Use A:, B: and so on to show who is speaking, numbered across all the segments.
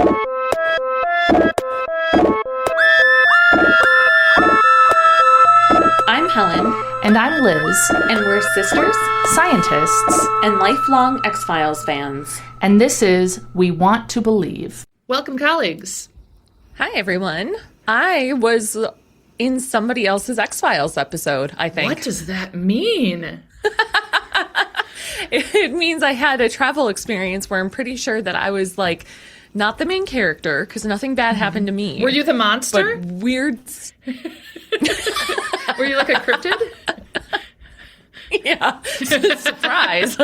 A: I'm Helen.
B: And I'm Liz.
A: And we're sisters,
B: Scientists.
A: and lifelong X-Files fans.
B: And this is We Want to Believe.
C: Welcome, colleagues.
D: Hi, everyone. I was in somebody else's X-Files episode, I think.
C: What does that mean?
D: It means I had a travel experience where I'm pretty sure that I was, like, not the main character, because nothing bad happened to me.
C: Were you the monster?
D: But weird...
C: Were you like a cryptid?
D: Yeah. Surprise.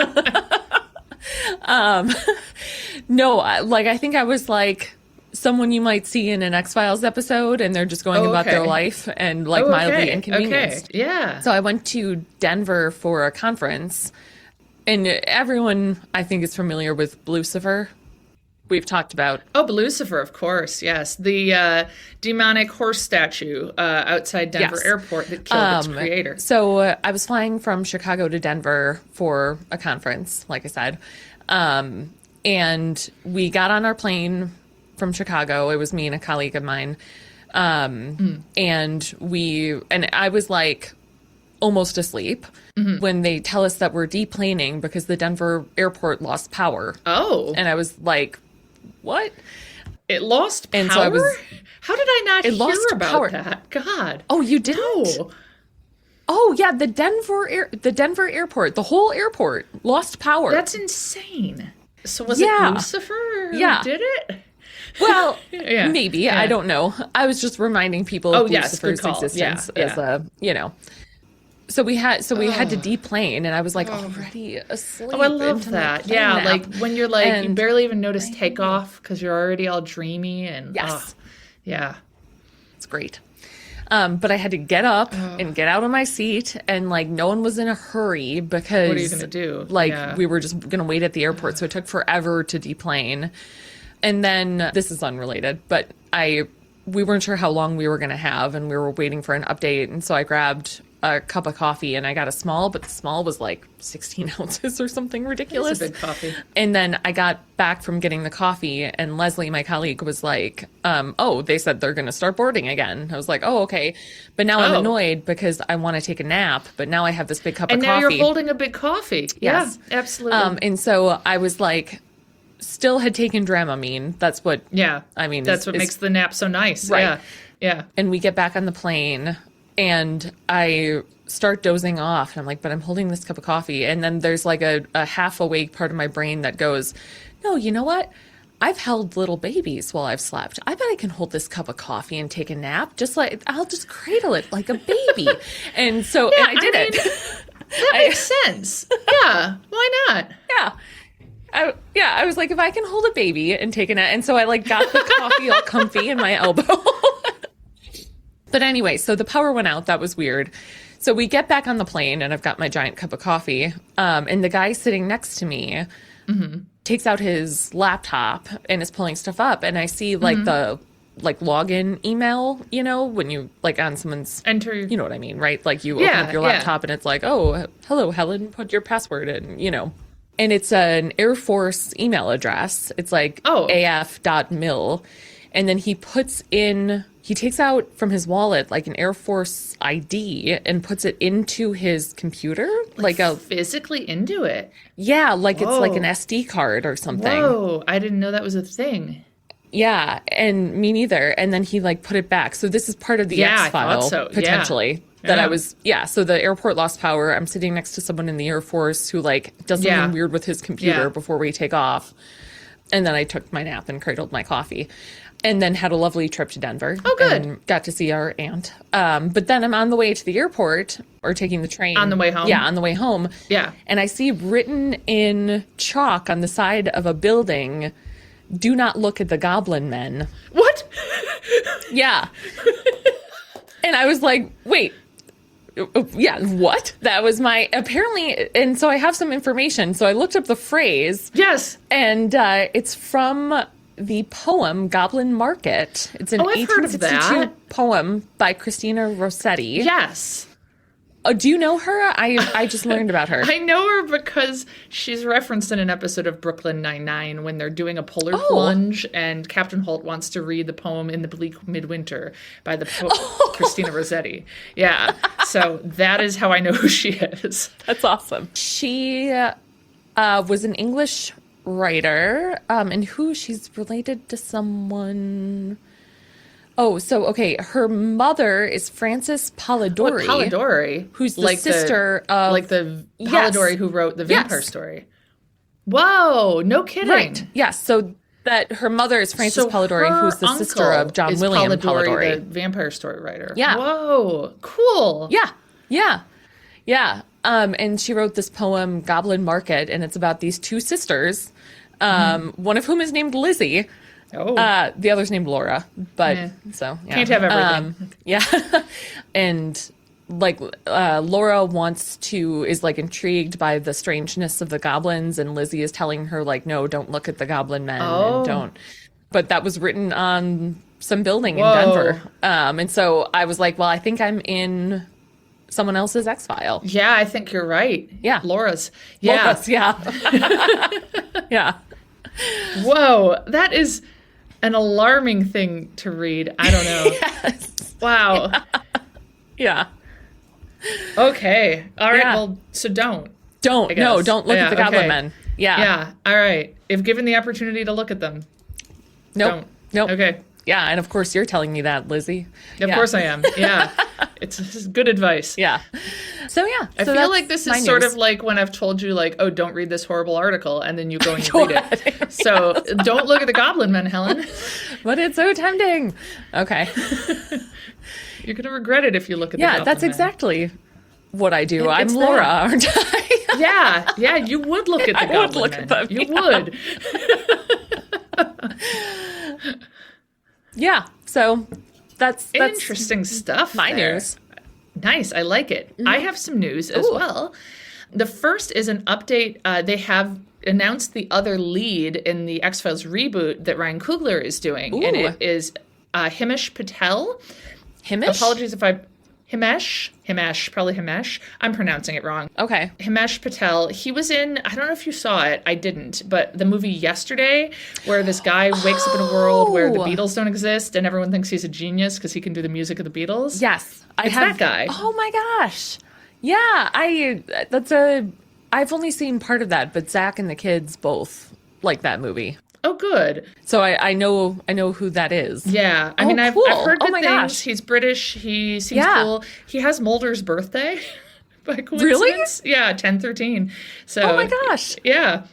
D: No, I think I was, like... someone you might see in an X-Files episode, and they're just going about their life and, like, mildly inconvenienced.
C: Okay, yeah.
D: So I went to Denver for a conference, and everyone, I think, is familiar with Lucifer. We've talked about.
C: Oh, Lucifer, of course, yes. The demonic horse statue outside Denver Airport that killed its creator.
D: So I was flying from Chicago to Denver for a conference, like I said. And we got on our plane from Chicago. It was me and a colleague of mine. And I was like almost asleep when they tell us that we're deplaning because the Denver airport lost power.
C: Oh.
D: And I was like, what?
C: It lost power?
D: And so I was,
C: how did I not hear about
D: power.
C: that? God.
D: Oh, you didn't?
C: No.
D: Oh, yeah, the Denver airport, the whole airport lost power.
C: That's insane. So was it Lucifer who did it?
D: Well, maybe. Yeah. I don't know. I was just reminding people of Lucifer's existence as a, So we had to deplane, and I was like already asleep.
C: Oh, I love that. Yeah,
D: nap.
C: like when you're like, you barely even notice takeoff because you're already all dreamy and yeah.
D: It's great. But I had to get up and get out of my seat, and like no one was in a hurry because
C: what are you gonna do?
D: Like we were just gonna wait at the airport, so it took forever to deplane. And then this is unrelated, but we weren't sure how long we were gonna have, and we were waiting for an update, and so I grabbed a cup of coffee, and I got a small, but the small was like 16 ounces or something ridiculous.
C: That's a big coffee.
D: And then I got back from getting the coffee, and Leslie, my colleague, was like, they said they're going to start boarding again. I was like, oh, okay. But now I'm annoyed because I want to take a nap, but now I have this big cup of coffee.
C: And now you're holding a big coffee.
D: Yes.
C: Yeah, absolutely.
D: And so I was like, still had taken Dramamine. That's what,
C: that's what makes the nap so nice.
D: Right.
C: Yeah.
D: And we get back on the plane, and I start dozing off, and I'm like, but I'm holding this cup of coffee. And then there's like a half awake part of my brain that goes, no, you know what? I've held little babies while I've slept. I bet I can hold this cup of coffee and take a nap. I'll just cradle it like a baby. And so, and I did it.
C: That makes sense. Yeah. Why not?
D: Yeah. I was like, if I can hold a baby and take a nap. And so I like got the coffee all comfy in my elbow. But anyway, so the power went out. That was weird. So we get back on the plane, and I've got my giant cup of coffee. And the guy sitting next to me takes out his laptop and is pulling stuff up. And I see like the login email, when you like on someone's
C: enter,
D: you know what I mean, right? Like you open up your laptop and it's like, oh, hello, Helen, put your password in, And it's an Air Force email address. It's like af.mil. And then he takes out from his wallet like an Air Force ID and puts it into his computer. Like
C: physically into it?
D: Yeah, like It's like an SD card or something.
C: Whoa, I didn't know that was a thing.
D: Yeah, and me neither. And then he like put it back. So this is part of the X-File, potentially. That I was, so the airport lost power. I'm sitting next to someone in the Air Force who like does something weird with his computer before we take off. And then I took my nap and cradled my coffee. And then had a lovely trip to Denver.
C: Oh, good.
D: And got to see our aunt. But then I'm on the way to the airport, or taking the train.
C: On the way home?
D: Yeah, on the way home.
C: Yeah.
D: And I see written in chalk on the side of a building, do not look at the goblin men.
C: What?
D: Yeah. And I was like, wait. Yeah, what? That was apparently, and so I have some information. So I looked up the phrase.
C: Yes.
D: And it's from the poem Goblin Market. It's an 1862 poem by Christina Rossetti.
C: Yes.
D: Oh, do you know her? I just learned about her.
C: I know her because she's referenced in an episode of Brooklyn Nine-Nine when they're doing a polar
D: Oh.
C: plunge and Captain Holt wants to read the poem In the Bleak Midwinter by the poet Christina Rossetti. Yeah. So that is how I know who she is.
D: That's awesome. She was an English writer, and she's related to someone. Oh, so okay. Her mother is Frances Polidori.
C: Polidori,
D: who's the sister of
C: the
D: Yes.
C: Polidori who wrote the Vampire Story. Whoa! No kidding.
D: Right. Yes. So that her mother is Frances Polidori,
C: her
D: who's the sister
C: uncle
D: of John
C: is
D: William Polidori.
C: the Vampire Story writer.
D: Yeah.
C: Whoa! Cool.
D: Yeah. And she wrote this poem, Goblin Market, and it's about these two sisters, one of whom is named Lizzie.
C: Oh.
D: The other's named Laura, but so yeah.
C: Can't have everything.
D: Yeah. And Laura is like intrigued by the strangeness of the goblins, and Lizzie is telling her like, no, don't look at the goblin men and don't. But that was written on some building in Denver. And so I was like, well, I think I'm in someone else's X-File.
C: Yeah, I think you're right.
D: Yeah.
C: Laura's. Yeah.
D: Laura's, yeah. Yeah.
C: Whoa, that is an alarming thing to read. I don't know.
D: Yes.
C: Wow.
D: Yeah.
C: Okay. All right.
D: Yeah.
C: Well, so don't.
D: Don't look at the goblin men. Yeah.
C: Yeah. All right. If given the opportunity to look at them,
D: Nope.
C: don't. Okay.
D: Yeah, and of course you're telling me that, Lizzie.
C: Of course I am. Yeah. It's good advice.
D: Yeah. So yeah.
C: I
D: so
C: feel like this
D: my
C: is sort
D: news.
C: of like when I've told you, like, oh, don't read this horrible article, and then you go and you read it. So don't look at the Goblin Men, Helen.
D: But it's so tempting. Okay.
C: You're going to regret it if you look at the
D: Yeah,
C: Goblin
D: that's
C: Men.
D: exactly what I do. I'm
C: It's
D: Laura,
C: there.
D: aren't I?
C: Yeah, you would look at the
D: I
C: Goblin
D: would look
C: Men.
D: at them,
C: You
D: yeah.
C: would.
D: Yeah. So that's
C: Interesting stuff.
D: my
C: there.
D: news.
C: Nice. I like it. I have some news as
D: Ooh.
C: well. The first is an update. They have announced the other lead in the X-Files reboot that Ryan Coogler is doing. And
D: Ooh.
C: it is Himesh Patel.
D: Himish?
C: Apologies if Himesh, probably Himesh. I'm pronouncing it wrong.
D: Okay.
C: Himesh Patel, he was in, I don't know if you saw it, I didn't, but the movie Yesterday, where this guy wakes up in a world where the Beatles don't exist and everyone thinks he's a genius because he can do the music of the Beatles.
D: Yes.
C: It's that guy.
D: Oh my gosh. Yeah, I've only seen part of that, but Zach and the kids both like that movie.
C: Oh, good.
D: So I know who that is.
C: Yeah. I
D: Oh,
C: mean, I've
D: cool.
C: heard
D: Oh
C: good
D: my
C: things.
D: gosh.
C: He's British. He seems
D: Yeah.
C: cool. He has Mulder's birthday by coincidence.
D: Really?
C: Yeah, 10/13. So,
D: Oh my gosh.
C: Yeah.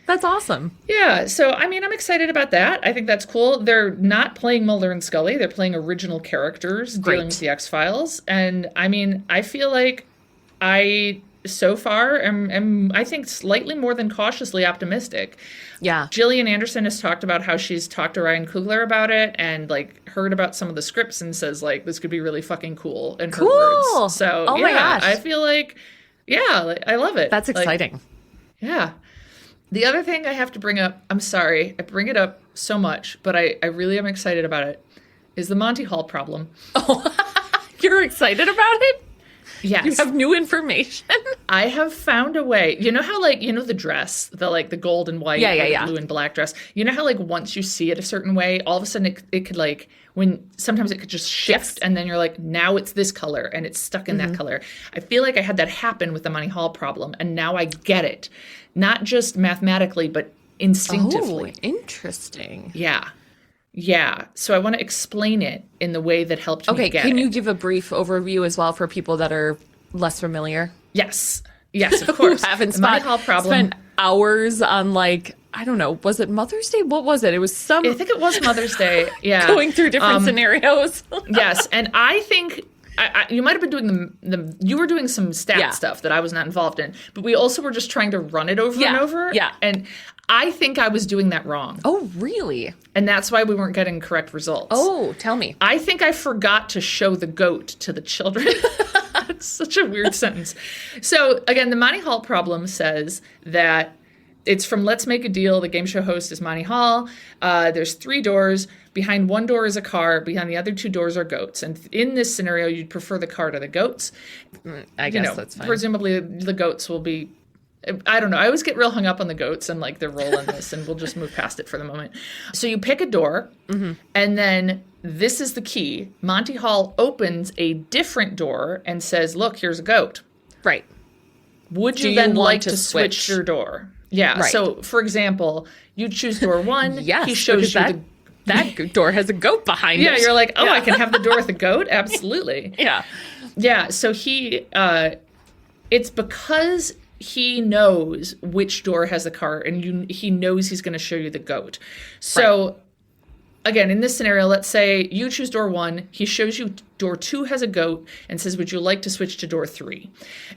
D: That's awesome.
C: Yeah, so I mean, I'm excited about that. I think that's cool. They're not playing Mulder and Scully. They're playing original characters dealing with the X-Files. And I mean, I feel like I, so far, am I think, slightly more than cautiously optimistic.
D: Yeah.
C: Gillian Anderson has talked about how she's talked to Ryan Coogler about it and, like, heard about some of the scripts and says, like, this could be really fucking cool in her
D: Cool.
C: words. So,
D: Oh my gosh.
C: I feel like, I love it.
D: That's
C: Like,
D: exciting.
C: yeah. The other thing I have to bring up, I'm sorry, I bring it up so much, but I really am excited about it, is the Monty Hall problem.
D: You're excited about it?
C: Yes.
D: You have new information?
C: I have found a way. You know how, like, the dress, the gold and white,
D: Yeah,
C: or the
D: yeah.
C: blue and black dress. You know how, like, once you see it a certain way, all of a sudden it could, like, sometimes it could just shift, and then you're like, now it's this color, and it's stuck in that color. I feel like I had that happen with the Monty Hall problem, and now I get it. Not just mathematically, but instinctively.
D: Oh, interesting.
C: Yeah. Yeah. So I want to explain it in the way that helped me
D: Okay,
C: get
D: can
C: it.
D: you give a brief overview as well for people that are less familiar?
C: Yes. Yes, of course.
D: Who haven't
C: the Monty Hall problem.
D: spent hours on, like, I don't know, was it Mother's Day? What was it? It was some
C: I think it was Mother's Day. Yeah.
D: going through different scenarios.
C: Yes, and I think you might have been doing you were doing some stat
D: Yeah.
C: stuff that I was not involved in, but we also were just trying to run it over and
D: Yeah,
C: over.
D: yeah.
C: And I think I was doing that wrong.
D: Oh, really?
C: And that's why we weren't getting correct results.
D: Oh, tell me.
C: I think I forgot to show the goat to the children. It's such a weird sentence. So again, the Monty Hall problem says that It's from Let's Make a Deal. The game show host is Monty Hall. There's 3 doors. Behind one door is a car. Behind the other 2 doors are goats. And in this scenario, you'd prefer the car to the goats.
D: I guess that's fine.
C: Presumably the goats will be, I don't know. I always get real hung up on the goats and like their role in this, and we'll just move past it for the moment. So you pick a door, and then this is the key. Monty Hall opens a different door and says, look, here's a goat.
D: Right.
C: Would
D: Do
C: you
D: you
C: then
D: want
C: like
D: to
C: to switch
D: switch?
C: your door? Yeah.
D: Right.
C: So, for example, you choose door 1.
D: Yes.
C: He shows you
D: because that door has a goat behind it.
C: Yeah, you're like, oh, I can have the door with the goat? Absolutely.
D: Yeah.
C: Yeah, so it's because he knows which door has the car, and he knows he's going to show you the goat. So, again, in this scenario, let's say you choose door 1, he shows you door 2 has a goat, and says, would you like to switch to door 3?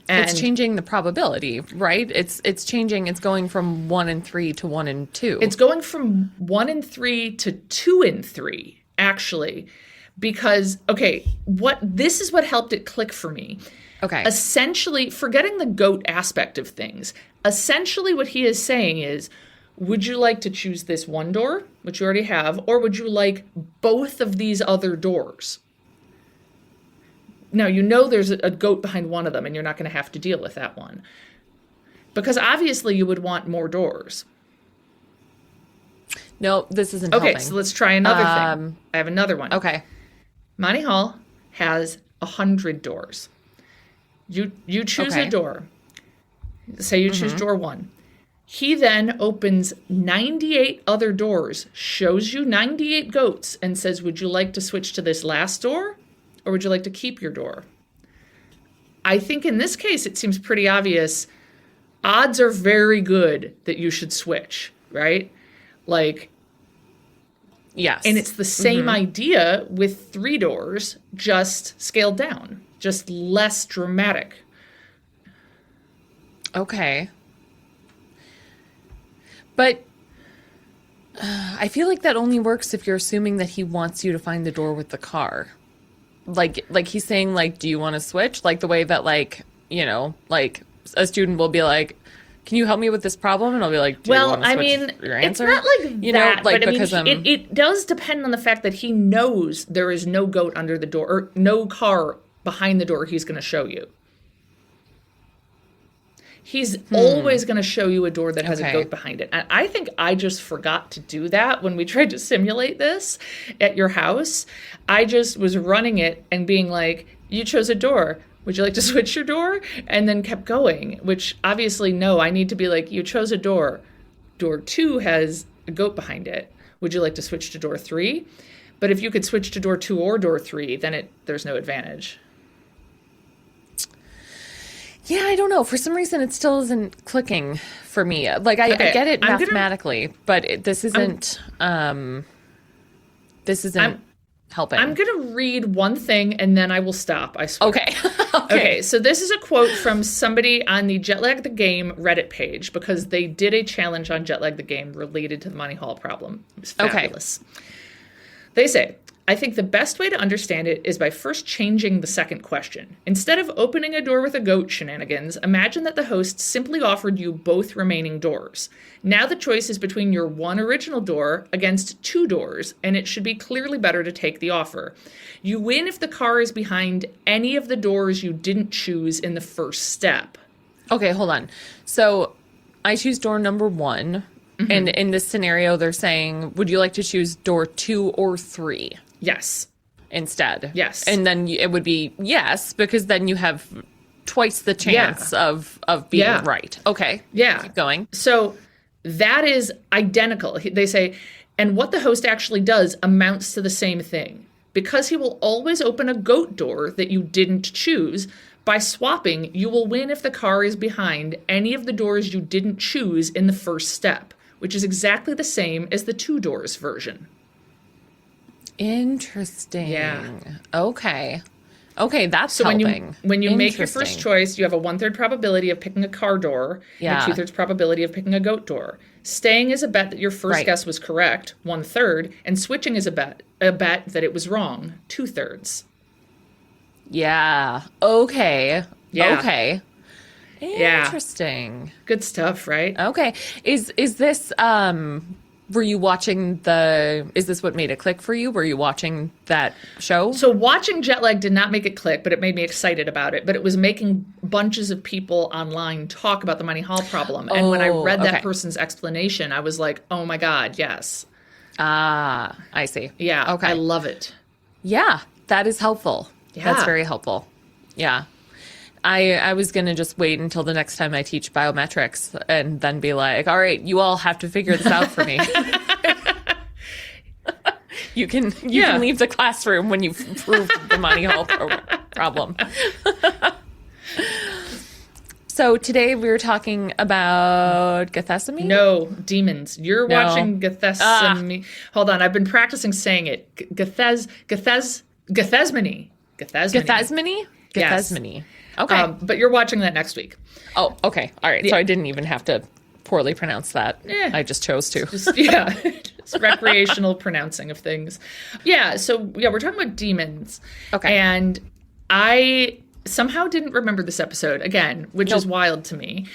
C: And
D: It's changing the probability, right? It's changing. It's going from 1 and 3 to 1 and 2.
C: It's going from 1 and 3 to 2 and 3, actually, because, okay, this is what helped it click for me.
D: okay.
C: Essentially, forgetting the goat aspect of things, essentially what he is saying is, would you like to choose this one door, which you already have, or would you like both of these other doors? Now, you know there's a goat behind one of them, and you're not going to have to deal with that one. Because obviously you would want more doors.
D: No, this isn't
C: Okay,
D: helping.
C: so let's try another thing. I have another one.
D: Okay.
C: Monty Hall has 100 doors. You choose
D: Okay.
C: a door. Say you choose door 1. He then opens 98 other doors, shows you 98 goats, and says, would you like to switch to this last door, or would you like to keep your door? I think in this case, it seems pretty obvious. Odds are very good that you should switch, right? Like,
D: Yes.
C: and it's the same idea with 3 doors, just scaled down, just less dramatic.
D: Okay. But I feel like that only works if you're assuming that he wants you to find the door with the car. Like he's saying, like, do you want to switch? Like the way that, like, you know, like a student will be like, can you help me with this problem? And I'll be like, do you want to switch your answer?
C: It's not like
D: you
C: that,
D: know, like,
C: but
D: because
C: I mean, it does depend on the fact that he knows there is no goat under the door, or no car behind the door he's going to show you. He's always going to show you a door that has a
D: Okay.
C: goat behind it. And I think I just forgot to do that when we tried to simulate this at your house. I just was running it and being like, you chose a door. Would you like to switch your door? And then kept going, which obviously, no, I need to be like, you chose a door. Door 2 has a goat behind it. Would you like to switch to door 3? But if you could switch to door 2 or door 3, then there's no advantage.
D: Yeah, I don't know. For some reason, it still isn't clicking for me. Like, I get it mathematically, but this isn't helping.
C: I'm going to read one thing and then I will stop, I swear.
D: Okay.
C: Okay, so this is a quote from somebody on the Jetlag the Game Reddit page, because they did a challenge on Jetlag the Game related to the Monty Hall problem. It was fabulous. They say, I think the best way to understand it is by first changing the second question. Instead of opening a door with a goat shenanigans, imagine that the host simply offered you both remaining doors. Now the choice is between your one original door against 2 doors, and it should be clearly better to take the offer. You win if the car is behind any of the doors you didn't choose in the first step.
D: Okay, hold on. So I choose door number 1. And in this scenario, they're saying, would you like to choose door 2 or 3?
C: Yes.
D: Instead.
C: Yes.
D: And then it would be yes, because then you have twice the chance of being right. Okay.
C: Yeah.
D: Keep going.
C: So that is identical. They say, and what the host actually does amounts to the same thing. Because he will always open a goat door that you didn't choose, by swapping, you will win if the car is behind any of the doors you didn't choose in the first step, which is exactly the same as the 2 doors version.
D: Interesting.
C: Yeah.
D: Okay, that's
C: So
D: helping.
C: when you make your first
D: Interesting.
C: choice, you have a 1/3 probability of picking a car door,
D: Yeah.
C: and a 2/3 probability of picking a goat door. Staying is a bet that your first
D: Right.
C: guess was correct, 1/3, and switching is a bet that it was wrong, 2/3.
D: Yeah. Okay.
C: Yeah.
D: Okay. Interesting.
C: Good stuff, right?
D: Okay. Is this were you watching is this what made it click for you? Were you watching that show?
C: So watching jet lag did not make it click, but it made me excited about it. But it was making bunches of people online talk about the Monty Hall problem. And when I read that person's explanation, I was like, oh my God, yes.
D: Ah, I see.
C: Yeah.
D: Okay.
C: I love it.
D: Yeah, that is helpful.
C: Yeah.
D: That's very helpful. Yeah. I was going to just wait until the next time I teach biometrics and then be like, all right, you all have to figure this out for me. You can leave the classroom when you've proved the Monty Hall problem. So today we were talking about Gethsemane?
C: No, demons. You're watching Gethsemane. Hold on, I've been practicing saying it. Gethsemane.
D: Gethsemane?
C: Yes.
D: Gethsemane. Okay.
C: But you're watching that next week.
D: Oh, okay. All right. So I didn't even have to poorly pronounce that. I just chose to.
C: Just recreational pronouncing of things. Yeah. So we're talking about demons.
D: Okay.
C: And I somehow didn't remember this episode again, which is wild to me,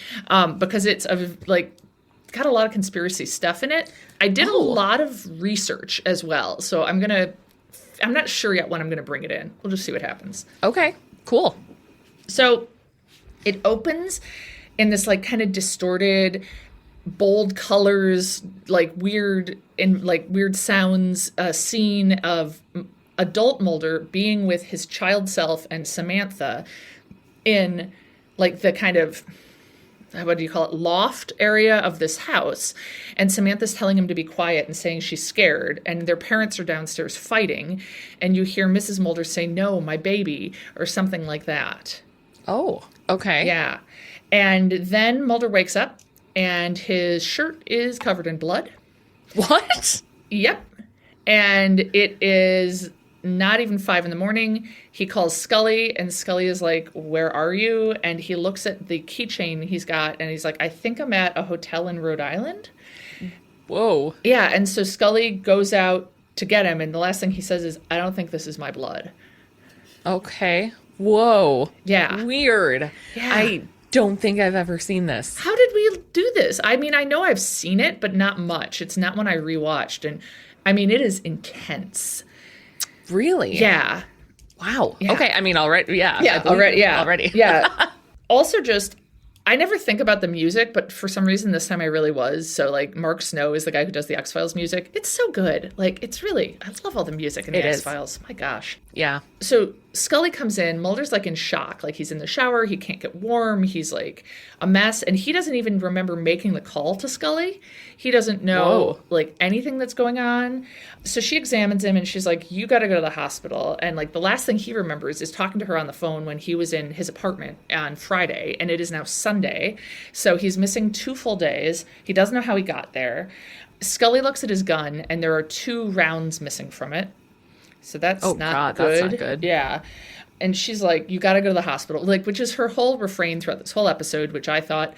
C: because it's got a lot of conspiracy stuff in it. I did a lot of research as well, so I'm not sure yet when I'm gonna bring it in. We'll just see what happens.
D: Okay. Cool.
C: So it opens in this like kind of distorted, bold colors, like weird sounds, scene of adult Mulder being with his child self and Samantha in like the kind of, what do you call it, loft area of this house. And Samantha's telling him to be quiet and saying she's scared. And their parents are downstairs fighting. And you hear Mrs. Mulder say, "No, my baby," or something like that.
D: Oh, okay.
C: Yeah. And then Mulder wakes up and his shirt is covered in blood.
D: What?
C: Yep. And it is not even 5 a.m. He calls Scully and Scully is like, "Where are you?" And he looks at the keychain he's got and he's like, "I think I'm at a hotel in Rhode Island."
D: Whoa.
C: Yeah. And so Scully goes out to get him. And the last thing he says is, "I don't think this is my blood."
D: Okay. Whoa.
C: Yeah.
D: Weird.
C: Yeah.
D: I don't think I've ever seen this.
C: How did we do this? I mean, I know I've seen it, but not much. It's not one I rewatched. And I mean, it is intense.
D: Really?
C: Yeah.
D: Wow.
C: Yeah.
D: Okay. I mean, already. Yeah.
C: Yeah. Already. Yeah.
D: Already.
C: Yeah. Also, just, I never think about the music, but for some reason this time I really was. So like Mark Snow is the guy who does the X-Files music. It's so good. Like it's really, I love all the music in the X-Files. My gosh.
D: Yeah.
C: So Scully comes in, Mulder's like in shock. Like he's in the shower, he can't get warm, he's like a mess. And he doesn't even remember making the call to Scully. He doesn't know like anything that's going on. So she examines him and she's like, "You got to go to the hospital." And like the last thing he remembers is talking to her on the phone when he was in his apartment on Friday. And it is now Sunday. So he's missing 2 full days. He doesn't know how he got there. Scully looks at his gun and there are 2 rounds missing from it. So that's not good.
D: That's not good.
C: Yeah. And she's like, "You got to go to the hospital," like, which is her whole refrain throughout this whole episode, which I thought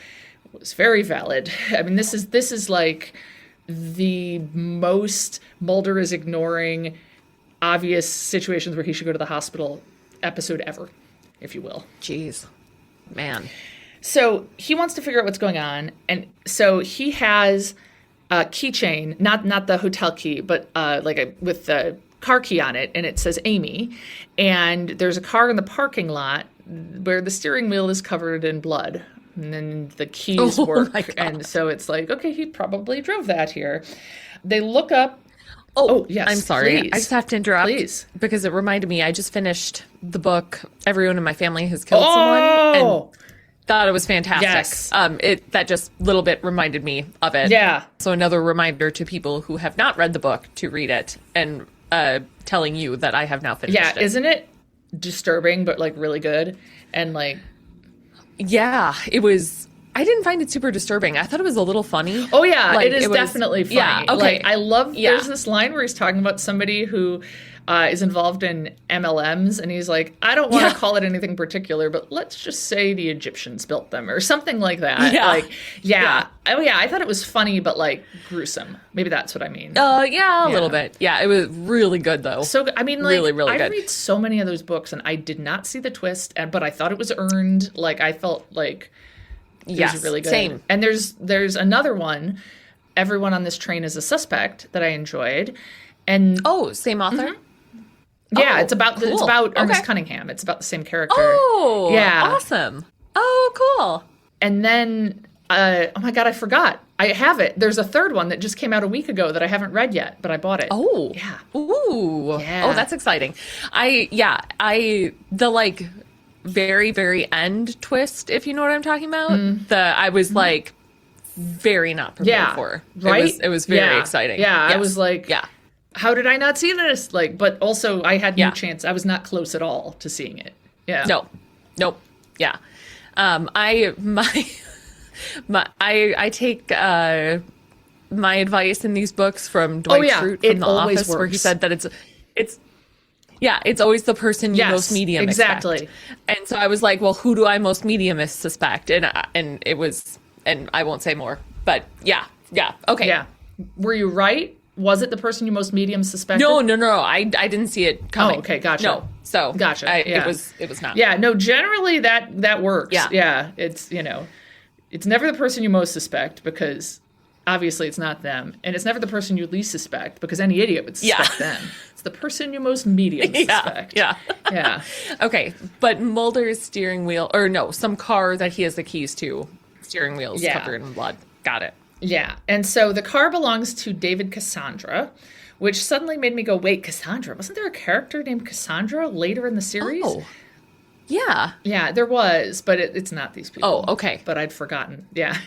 C: was very valid. I mean, this is like the most Mulder is ignoring obvious situations where he should go to the hospital episode ever, if you will.
D: Jeez. Man.
C: So he wants to figure out what's going on. And so he has a keychain, not the hotel key, but with the car key on it, and it says Amy. And there's a car in the parking lot where the steering wheel is covered in blood. And then the keys work. And so it's like, okay, he probably drove that here. They look up. Oh, yes.
D: I'm sorry.
C: Please.
D: I just have to interrupt.
C: Please.
D: Because it reminded me, I just finished the book, Everyone in My Family Has Killed Someone. And thought it was fantastic.
C: Yes.
D: That just little bit reminded me of it.
C: Yeah.
D: So another reminder to people who have not read the book to read it and telling you that I have now finished it.
C: Yeah, isn't it disturbing, but like really good? And like,
D: yeah, it was. I didn't find it super disturbing. I thought it was a little funny.
C: Oh yeah,
D: like,
C: it is definitely funny.
D: Yeah, okay.
C: Like, I love. There's this line where he's talking about somebody who is involved in MLMs, and he's like, "I don't want to call it anything particular, but let's just say the Egyptians built them," or something like that.
D: Yeah.
C: Like, yeah. Oh yeah, I thought it was funny, but like gruesome. Maybe that's what I mean.
D: Yeah, a little bit. Yeah, it was really good though.
C: So good. I mean, like,
D: really, really
C: I
D: good.
C: read so many of those books, and I did not see the twist, but I thought it was earned. Like, I felt like
D: Yes,
C: was really good.
D: same.
C: And there's another one, Everyone on This Train is a Suspect, that I enjoyed. And
D: Oh, same author?
C: yeah,
D: Oh,
C: it's about
D: cool.
C: Ernest
D: Okay.
C: Cunningham. It's about the same character.
D: Oh,
C: Yeah.
D: awesome. Oh, cool.
C: And then, oh my God, I forgot. I have it. There's a third one that just came out a week ago that I haven't read yet, but I bought it.
D: Oh.
C: Yeah.
D: Ooh.
C: Yeah.
D: Oh, that's exciting. The like very, very end twist, if you know what I'm talking about, I was like very not prepared
C: Yeah.
D: for.
C: Right?
D: It was very
C: Yeah.
D: exciting.
C: Yeah. I
D: Yes.
C: was like,
D: yeah.
C: how did I not see this? Like, but also I had
D: Yeah.
C: no chance. I was not close at all to seeing it. Yeah.
D: No. Nope. Yeah. I take my advice in these books from Dwight
C: yeah.
D: Schrute
C: It
D: from The
C: always
D: Office, where he
C: works.
D: said that it's always the person you
C: Yes,
D: most medium
C: exactly.
D: expect. And so I was like, well, who do I most medium suspect? And it was, and I won't say more, but yeah, okay.
C: Yeah. Were you right? Was it the person you most medium suspected?
D: No, I didn't see it coming.
C: Oh, okay, gotcha.
D: No, so
C: Gotcha. Yeah.
D: It was not.
C: Yeah, no, generally that works.
D: Yeah.
C: Yeah. It's, it's never the person you most suspect because obviously it's not them. And it's never the person you least suspect because any idiot would suspect them. It's the person you most medium suspect.
D: Yeah.
C: Yeah.
D: Okay, but Mulder's steering wheel, or no, some car that he has the keys to, steering wheel's
C: Yeah.
D: covered in blood. Got it.
C: Yeah. And so the car belongs to David Cassandra, which suddenly made me go, wait, Cassandra? Wasn't there a character named Cassandra later in the series?
D: Oh, yeah.
C: Yeah, there was, but it's not these people.
D: Oh, okay.
C: But I'd forgotten. Yeah.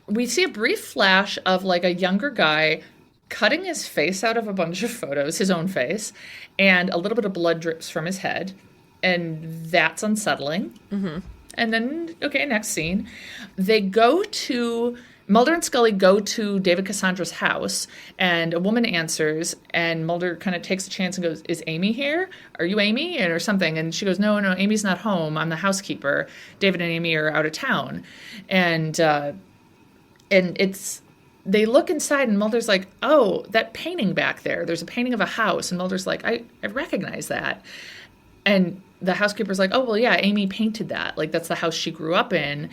C: We see a brief flash of like a younger guy cutting his face out of a bunch of photos, his own face, and a little bit of blood drips from his head. And that's unsettling. Mm-hmm. And then, okay, next scene. Mulder and Scully go to David Cassandra's house, and a woman answers, and Mulder kind of takes a chance and goes, is Amy here? Are you Amy? Or something. And she goes, no, Amy's not home. I'm the housekeeper. David and Amy are out of town. And they look inside, and Mulder's like, oh, that painting back there. There's a painting of a house. And Mulder's like, I recognize that. And the housekeeper's like, oh, well, yeah, Amy painted that. Like, that's the house she grew up in.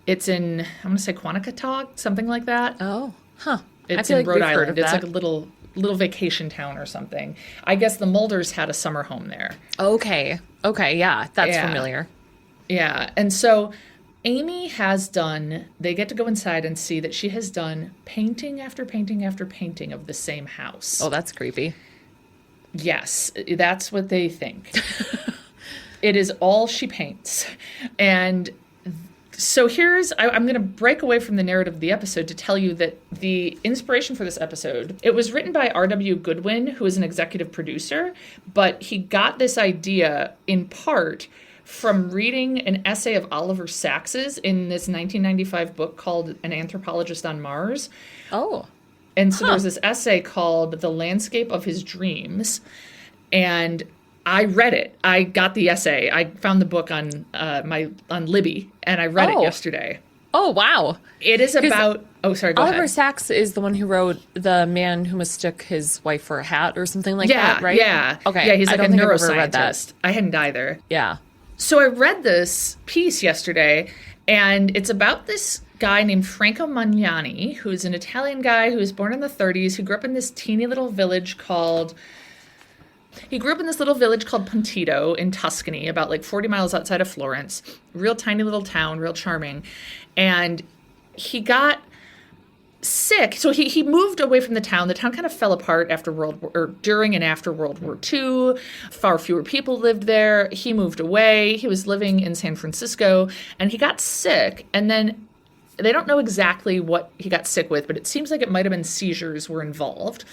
C: It's in, I'm going to say Quanticook, something like that.
D: Oh, huh.
C: It's
D: I feel
C: in Rhode
D: we've heard
C: Island.
D: of
C: It's
D: that.
C: like a little vacation town or something. I guess the Mulders had a summer home there.
D: Okay, yeah, that's
C: Yeah.
D: familiar.
C: Yeah. And so Amy they get to go inside and see that she has done painting after painting after painting of the same house.
D: Oh, that's creepy.
C: Yes, that's what they think. It is all she paints. And so I'm going to break away from the narrative of the episode to tell you that the inspiration for this episode, it was written by R.W. Goodwin, who is an executive producer, but he got this idea in part from reading an essay of Oliver Sacks's in this 1995 book called An Anthropologist on Mars.
D: Oh,
C: And so there's this essay called The Landscape of His Dreams, and I read it. I got the essay. I found the book on Libby, and I read it yesterday.
D: oh, wow.
C: It is about. Oh, sorry. Go
D: Oliver
C: ahead.
D: Sacks is the one who wrote The Man Who Mistook His Wife for a Hat or something like
C: Yeah,
D: that, right?
C: yeah.
D: Okay.
C: Yeah, he's
D: I
C: like a
D: don't think I've ever read that.
C: neuroscientist. I hadn't either.
D: Yeah.
C: So I read this piece yesterday, and it's about this guy named Franco Magnani, who's an Italian guy who was born in the 30s, who grew up in this teeny little village called Pontito in Tuscany, about like 40 miles outside of Florence. Real tiny little town, real charming. And he got sick. So he moved away from the town. The town kind of fell apart during and after World War II. Far fewer people lived there. He moved away. He was living in San Francisco, and he got sick. And then they don't know exactly what he got sick with, but it seems like it might have been seizures were involved.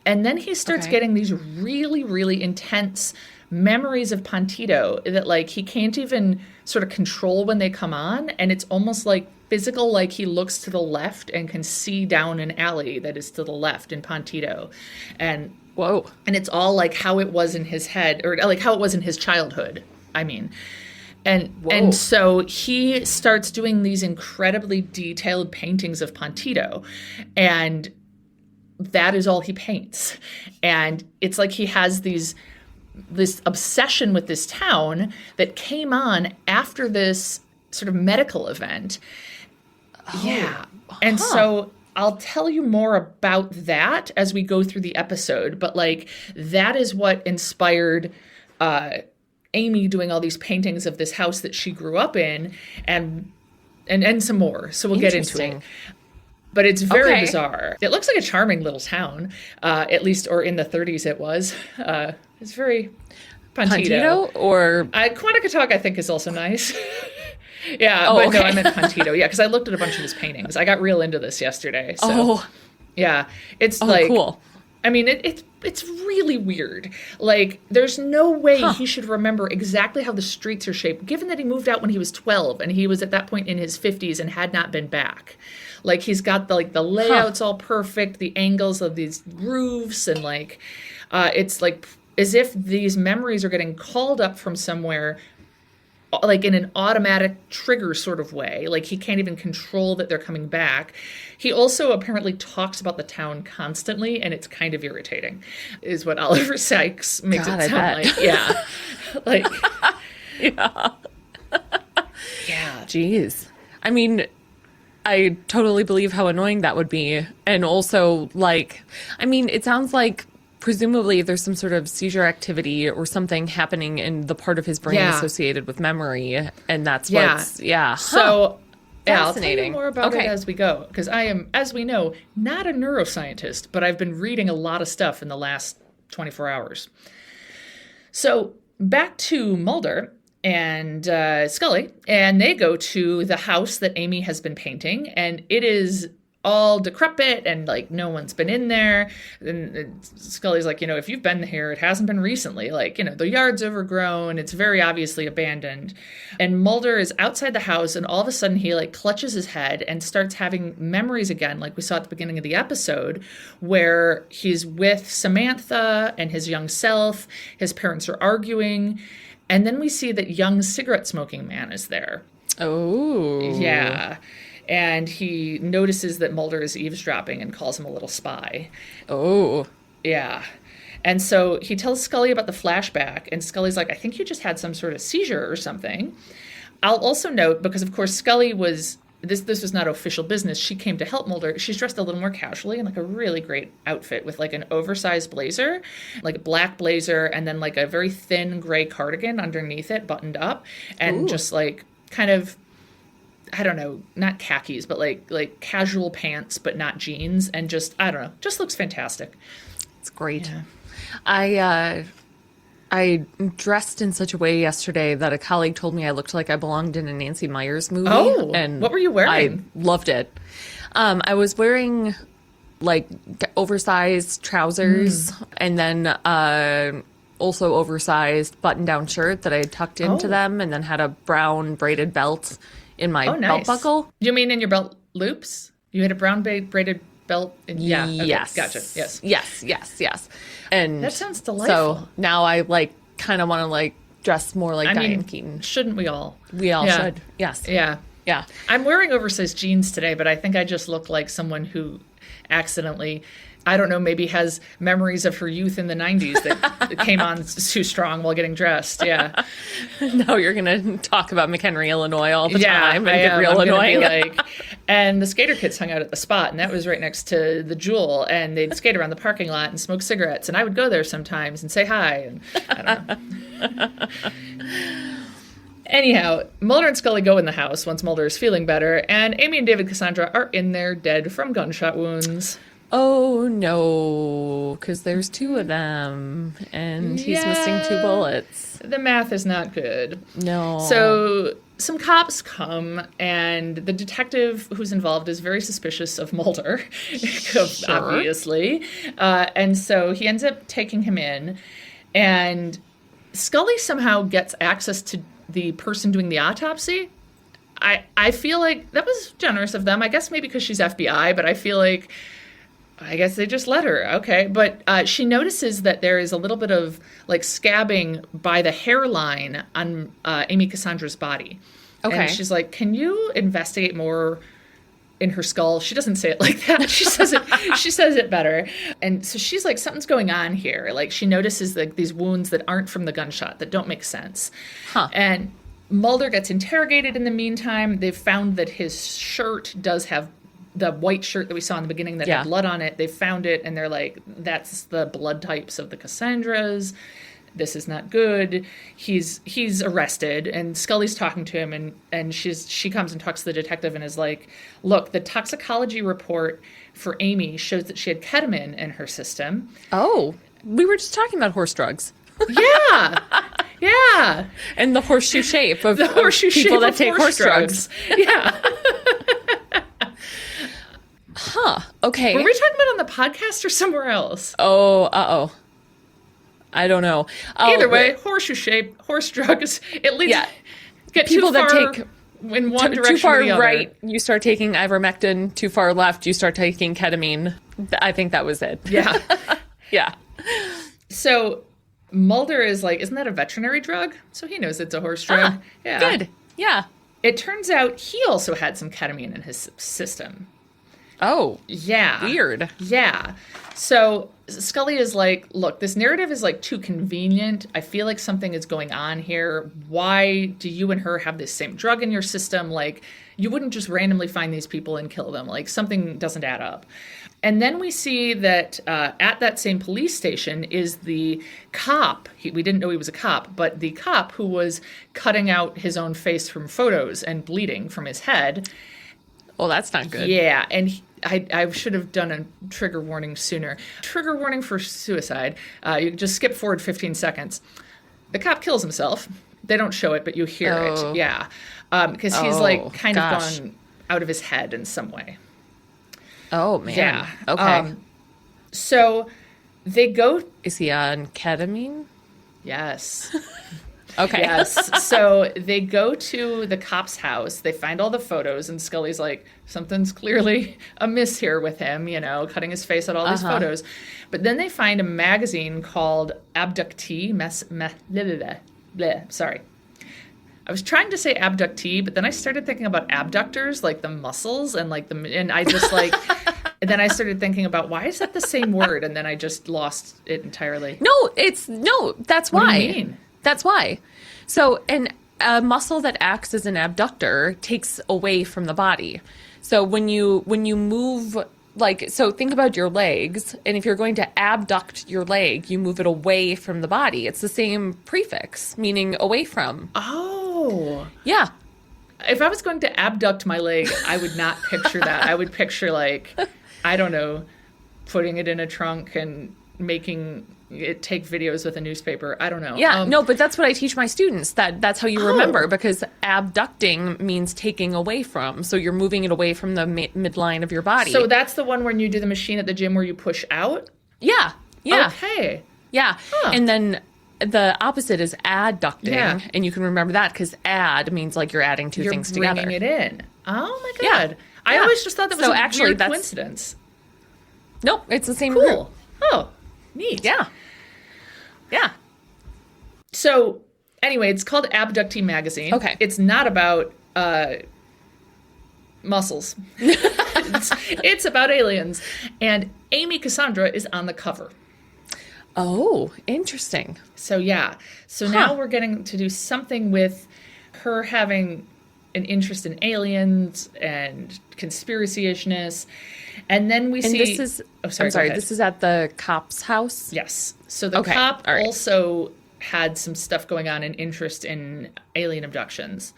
C: And then he starts getting these really, really intense memories of Pontito that like he can't even sort of control when they come on. And it's almost like physical, like he looks to the left and can see down an alley that is to the left in Pontito. And
D: Whoa.
C: And it's all like how it was in his head, or like how it was in his childhood, I mean. And so he starts doing these incredibly detailed paintings of Pontito, and that is all he paints. And it's like he has this obsession with this town that came on after this sort of medical event. Yeah. And so I'll tell you more about that as we go through the episode. But like, that is what inspired Amy doing all these paintings of this house that she grew up in and some more. So we'll get into it. But it's very bizarre. It looks like a charming little town, at least, or in the 30s it was. It's very Pontito.
D: Or
C: Quanticook, I think, is also nice. Yeah,
D: Oh,
C: but
D: okay.
C: no, I meant Pontito. Yeah, because I looked at a bunch of his paintings. I got real into this yesterday. So, yeah, it's like,
D: cool.
C: I mean, it's really weird. Like, there's no way he should remember exactly how the streets are shaped, given that he moved out when he was 12 and he was at that point in his 50s and had not been back. Like, he's got the layouts all perfect, the angles of these roofs, and like, it's like as if these memories are getting called up from somewhere, like in an automatic trigger sort of way. Like, he can't even control that they're coming back. He also apparently talks about the town constantly, and it's kind of irritating, is what Oliver Sykes makes
D: God,
C: it sound like. Yeah. Like,
D: Yeah.
C: yeah.
D: Jeez. I mean, I totally believe how annoying that would be. And also, like, I mean, it sounds like presumably there's some sort of seizure activity or something happening in the part of his brain associated with memory. And that's what's,
C: So, yeah, I'll tell you
D: Fascinating.
C: more about it
D: Okay.
C: as we go. Because I am, as we know, not a neuroscientist, but I've been reading a lot of stuff in the last 24 hours. So, back to Mulder and Scully, and they go to the house that Amy has been painting, and it is all decrepit and like no one's been in there. And Scully's like, if you've been here, it hasn't been recently. Like, the yard's overgrown. It's very obviously abandoned. And Mulder is outside the house, and all of a sudden he like clutches his head and starts having memories again, like we saw at the beginning of the episode, where he's with Samantha and his young self. His parents are arguing. And then we see that young cigarette smoking man is there.
D: Oh.
C: Yeah. And he notices that Mulder is eavesdropping and calls him a little spy.
D: Oh.
C: Yeah. And so he tells Scully about the flashback, and Scully's like, I think you just had some sort of seizure or something. I'll also note, because of course Scully was, this was not official business, she came to help Mulder. She's dressed a little more casually in like a really great outfit with like an oversized blazer, like a black blazer, and then like a very thin gray cardigan underneath it, buttoned up, and just like kind of, I don't know, not khakis, but like casual pants, but not jeans, and just, I don't know, just looks fantastic.
D: It's great.
C: Yeah.
D: I dressed in such a way yesterday that a colleague told me I looked like I belonged in a Nancy Meyers movie.
C: Oh,
D: and
C: what were you wearing?
D: I loved it. I was wearing like oversized trousers and then also oversized button-down shirt that I tucked into them, and then had a brown braided belt in my belt buckle.
C: You mean in your belt loops? You had a brown braided belt? Yeah. Okay,
D: Yes.
C: Gotcha. Yes.
D: Yes. And
C: That sounds delightful.
D: So now I like kind of want to like dress more like
C: I
D: Diane
C: mean,
D: Keaton.
C: shouldn't we all?
D: We all
C: Yeah.
D: should. Yes.
C: Yeah.
D: Yeah.
C: I'm wearing oversized jeans today, but I think I just look like someone who accidentally, I don't know, maybe has memories of her youth in the 90s that came on too strong while getting dressed. Yeah.
D: No, you're going to talk about McHenry, Illinois all the
C: Yeah,
D: time and
C: I
D: get
C: am.
D: real
C: I'm gonna
D: annoying.
C: be like, and the skater kids hung out at the spot, and that was right next to the Jewel, and they'd skate around the parking lot and smoke cigarettes, and I would go there sometimes and say hi, and I don't know. Anyhow, Mulder and Scully go in the house once Mulder is feeling better, and Amy and David Cassandra are in there dead from gunshot wounds.
D: Oh, no, because there's two of them, and he's missing two bullets.
C: The math is not good.
D: No.
C: So some cops come, and the detective who's involved is very suspicious of Mulder, obviously. And so he ends up taking him in, and Scully somehow gets access to the person doing the autopsy. I feel like that was generous of them. I guess maybe because she's FBI, but I feel like I guess they just let her. Okay. But she notices that there is a little bit of like scabbing by the hairline on Amy Cassandra's body.
D: Okay.
C: And she's like, can you investigate more in her skull? She doesn't say it like that. She says it better. And so she's like, something's going on here. Like she notices like these wounds that aren't from the gunshot, that don't make sense.
D: Huh.
C: And Mulder gets interrogated in the meantime. They've found that his shirt does have the white shirt that we saw in the beginning that had blood on it. They found it, and they're like, that's the blood types of the Cassandras. This is not good. He's arrested, and Scully's talking to him, and she comes and talks to the detective and is like, look, the toxicology report for Amy shows that she had ketamine in her system.
D: Oh, we were just talking about horse drugs.
C: Yeah. Yeah.
D: And the horseshoe shape of,
C: The horseshoe
D: of people
C: shape
D: that
C: of
D: take horse drugs.
C: Yeah.
D: Huh. Okay.
C: Were we talking about on the podcast or somewhere else?
D: Oh, uh-oh. I don't know.
C: Either way, horseshoe shape, horse drugs. At least get
D: people
C: too far
D: that take
C: in one direction
D: too far
C: or the other.
D: right, you start taking ivermectin. Too far left, you start taking ketamine. I think that was it.
C: Yeah.
D: Yeah.
C: So Mulder is like, isn't that a veterinary drug? So he knows it's a horse drug. Yeah.
D: Good. Yeah.
C: It turns out he also had some ketamine in his system.
D: Oh.
C: Yeah.
D: Weird.
C: Yeah. So Scully is like, look, this narrative is like too convenient. I feel like something is going on here. Why do you and her have this same drug in your system? Like, you wouldn't just randomly find these people and kill them. Like, something doesn't add up. And then we see that at that same police station is the cop. We didn't know he was a cop, but the cop who was cutting out his own face from photos and bleeding from his head.
D: Well, that's not good.
C: Yeah, and I should have done a trigger warning sooner. Trigger warning for suicide. You just skip forward 15 seconds. The cop kills himself. They don't show it, but you hear it. Yeah, because he's like kind of gone out of his head in some way.
D: Oh, man.
C: Yeah.
D: Okay.
C: So they go.
D: Is he on ketamine?
C: Yes.
D: Okay.
C: Yes. So they go to the cop's house. They find all the photos, and Scully's like, something's clearly amiss here with him, you know, cutting his face at all these photos. But then they find a magazine called Abductee. Sorry. I was trying to say abductee, but then I started thinking about abductors, like the muscles, and I just like, and then I started thinking about why is that the same word, and then I just lost it entirely.
D: No, that's why.
C: What do you mean?
D: That's why. So, a muscle that acts as an abductor takes away from the body. So when you move, like, so think about your legs, and if you're going to abduct your leg, you move it away from the body. It's the same prefix, meaning away from.
C: Oh.
D: Yeah.
C: If I was going to abduct my leg, I would not picture that. I would picture, like, I don't know, putting it in a trunk and making it take videos with a newspaper. I don't know.
D: Yeah, no, but that's what I teach my students. That's how you remember, because abducting means taking away from. So you're moving it away from the midline of your body.
C: So that's the one when you do the machine at the gym where you push out?
D: Yeah. Yeah.
C: Okay.
D: Yeah.
C: Huh.
D: And then the opposite is adducting.
C: Yeah.
D: And you can remember that because add means like you're adding two things together.
C: You're bringing it in. Oh, my
D: Yeah.
C: God. I
D: Yeah.
C: always just thought that was
D: So
C: a
D: actually,
C: weird
D: that's-
C: coincidence.
D: Nope, it's the same root.
C: Cool. Oh, neat.
D: Yeah. Yeah.
C: So, anyway, it's called Abductee Magazine.
D: Okay.
C: It's not about muscles. it's about aliens. And Amy Cassandra is on the cover.
D: Oh, interesting.
C: So, yeah. So now we're getting to do something with her having an interest in aliens and conspiracy-ishness. And then we see...
D: This is...
C: Oh, sorry,
D: I'm sorry,
C: go ahead.
D: this is at the cop's house?
C: Yes. So the
D: Okay,
C: cop
D: all right.
C: also had some stuff going on, an interest in alien abductions.